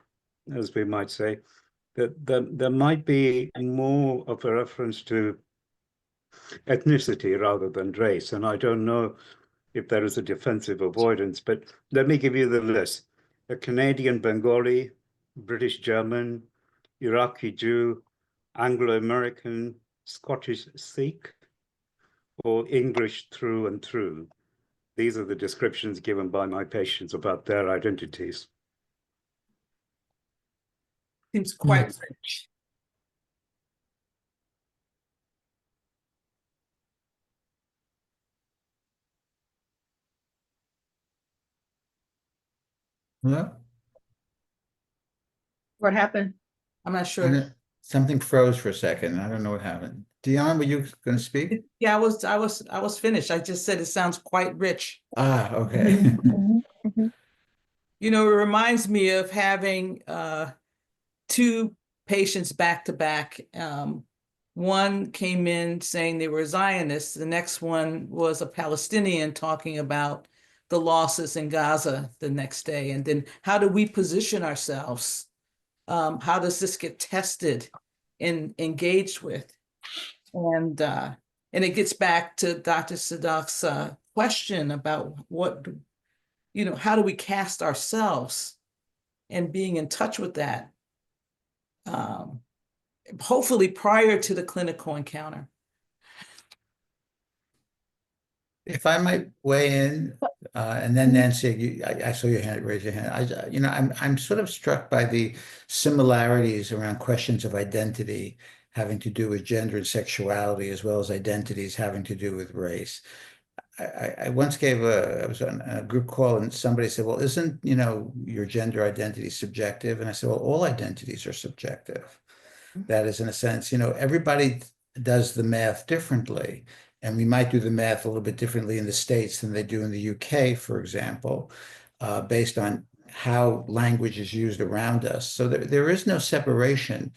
as we might say, that there might be more of a reference to ethnicity rather than race. And I don't know if there is a defensive avoidance, but let me give you the list. A Canadian Bengali, British German, Iraqi Jew, Anglo-American, Scottish Sikh, or English through and through. These are the descriptions given by my patients about their identities. Seems quite rich. Hello? What happened? I'm not sure. Something froze for a second. I don't know what happened. Dion, were you going to speak? Yeah, I was finished. I just said it sounds quite rich. Ah, okay. You know, it reminds me of having two patients back to back. One came in saying they were Zionists. The next one was a Palestinian talking about the losses in Gaza the next day. And then how do we position ourselves? How does this get tested and engaged with? And it gets back to Dr. Stoudte's question about what, you know, how do we cast ourselves and being in touch with that, hopefully prior to the clinical encounter. If I might weigh in, and then Nancy, I saw your hand, raise your hand. I'm sort of struck by the similarities around questions of identity having to do with gender and sexuality, as well as identities having to do with race. I once I was on a group call and somebody said, well, isn't, your gender identity subjective? And I said, well, all identities are subjective. That is, in a sense, everybody does the math differently. And we might do the math a little bit differently in the States than they do in the UK, for example, based on how language is used around us. So there is no separation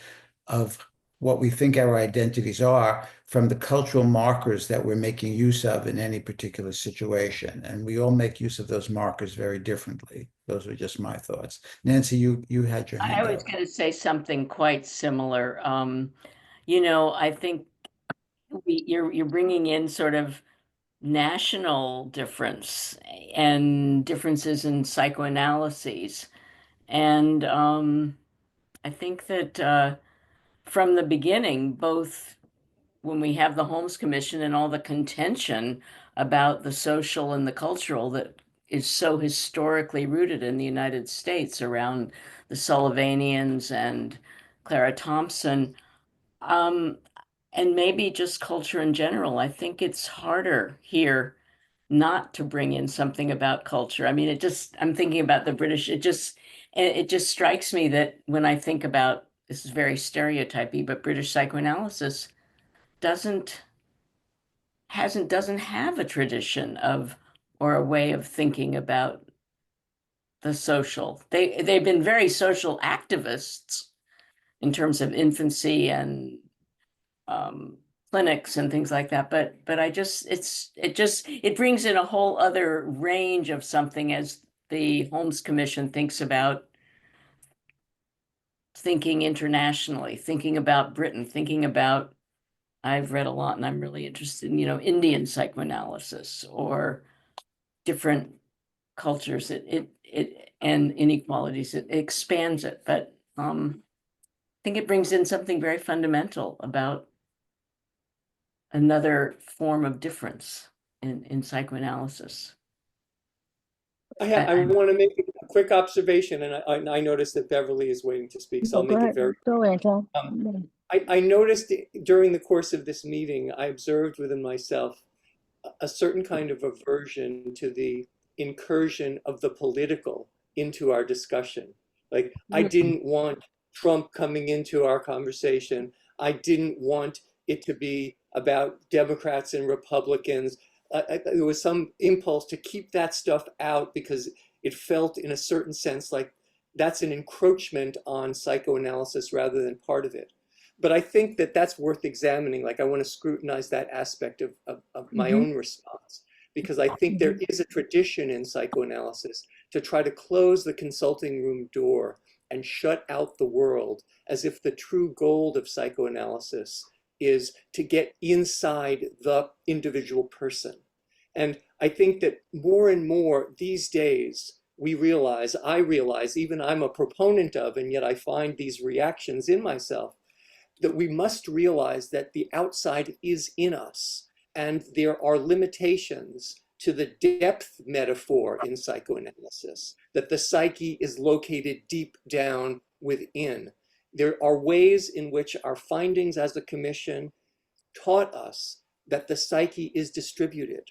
of what we think our identities are from the cultural markers that we're making use of in any particular situation. And we all make use of those markers very differently. Those are just my thoughts. Nancy, you had your hand I was up. going to say something quite similar. I think you're bringing in sort of national difference and differences in psychoanalyses. And I think that from the beginning, both when we have the Holmes Commission and all the contention about the social and the cultural that is so historically rooted in the United States around the Sullivanians and Clara Thompson, and maybe just culture in general. I think it's harder here not to bring in something about culture. I mean, I'm thinking about the British, it just strikes me that when I think about, this is very stereotypy, but British psychoanalysis doesn't have a tradition of, or a way of thinking about the social. They've been very social activists in terms of infancy and clinics and things like that. But it brings in a whole other range of something as the Holmes Commission thinks about thinking internationally, thinking about Britain, thinking about, I've read a lot and I'm really interested in, Indian psychoanalysis or different cultures. It and inequalities, it expands it. But I think it brings in something very fundamental about another form of difference in psychoanalysis. I want to make a quick observation, and I noticed that Beverly is waiting to speak, so I'll make it very. Go, Anton. I noticed during the course of this meeting, I observed within myself a certain kind of aversion to the incursion of the political into our discussion. Like, I didn't want Trump coming into our conversation. I didn't want it to be about Democrats and Republicans. There was some impulse to keep that stuff out because it felt in a certain sense like that's an encroachment on psychoanalysis rather than part of it. But I think that that's worth examining. Like, I want to scrutinize that aspect of my own response, because I think there is a tradition in psychoanalysis to try to close the consulting room door and shut out the world, as if the true goal of psychoanalysis is to get inside the individual person. And I think that more and more these days, I realize, even I'm a proponent of, and yet I find these reactions in myself, that we must realize that the outside is in us, and there are limitations to the depth metaphor in psychoanalysis, that the psyche is located deep down within. There are ways in which our findings as a commission taught us that the psyche is distributed.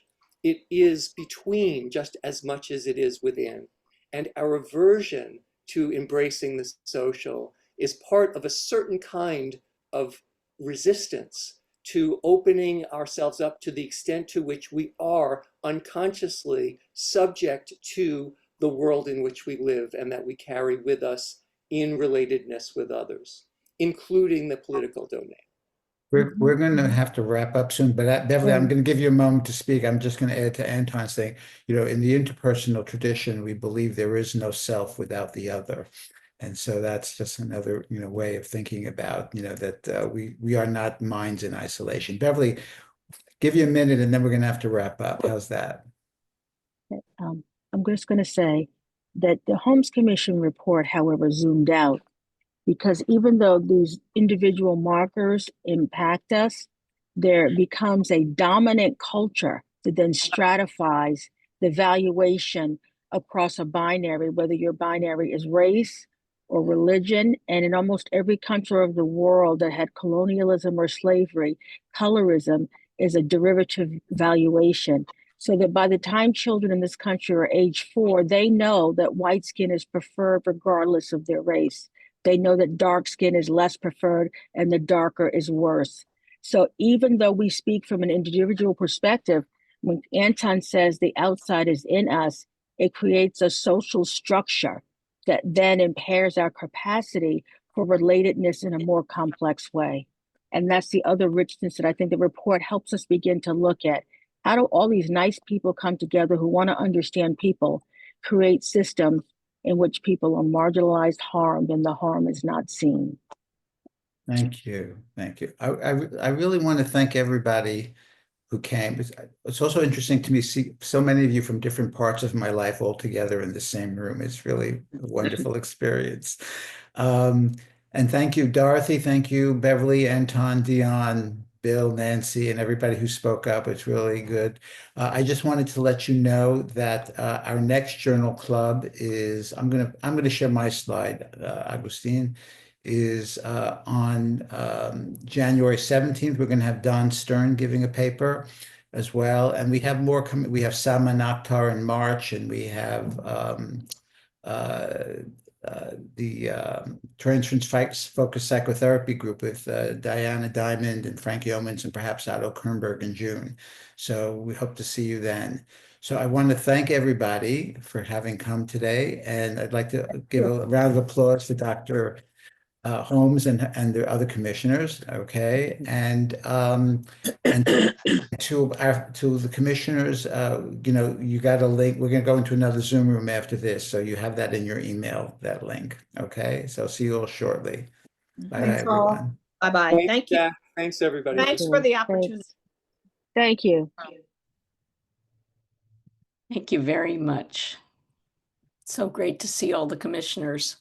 It is between just as much as it is within. And our aversion to embracing the social is part of a certain kind of resistance to opening ourselves up to the extent to which we are unconsciously subject to the world in which we live and that we carry with us in relatedness with others, including the political domain. We're going to have to wrap up soon, but Beverly, I'm going to give you a moment to speak. I'm just going to add to Anton's thing. In the interpersonal tradition, we believe there is no self without the other. And so that's just another, way of thinking about, that we are not minds in isolation. Beverly, give you a minute and then we're going to have to wrap up. How's that? I'm just going to say that the Holmes Commission report, however, zoomed out, because even though these individual markers impact us, there becomes a dominant culture that then stratifies the valuation across a binary, whether your binary is race or religion. And in almost every country of the world that had colonialism or slavery, colorism is a derivative valuation. So that by the time children in this country are age 4, they know that white skin is preferred regardless of their race. They know that dark skin is less preferred and the darker is worse. So even though we speak from an individual perspective, when Anton says the outside is in us, it creates a social structure that then impairs our capacity for relatedness in a more complex way. And that's the other richness that I think the report helps us begin to look at. How do all these nice people come together who want to understand people, create systems in which people are marginalized, harmed, and the harm is not seen? Thank you. Thank you. I really want to thank everybody who came. It's also interesting to me see so many of you from different parts of my life all together in the same room. It's really a wonderful experience. And thank you, Dorothy. Thank you, Beverly, Anton, Dion, Bill, Nancy, and everybody who spoke up. It's really good. I just wanted to let you know that our next journal club is, I'm gonna share my slide, Agustin, is on January 17th. We're going to have Don Stern giving a paper as well. And we have more coming. We have Salman Akhtar in March, and we have the Transference Focused Psychotherapy Group with Diana Diamond and Frank Yeomans and perhaps Otto Kernberg in June. So we hope to see you then. So I want to thank everybody for having come today. And I'd like to give a round of applause for Dr. Holmes and the other commissioners, okay, and to the commissioners, you got a link. We're going to go into another Zoom room after this, so you have that in your email, that link, okay. So see you all shortly. Bye, Thanks all. everyone. Bye-bye. Thanks, Thank you. Jack. Thanks, everybody. Thanks for the opportunity. Thank you. Thank you very much. So great to see all the commissioners.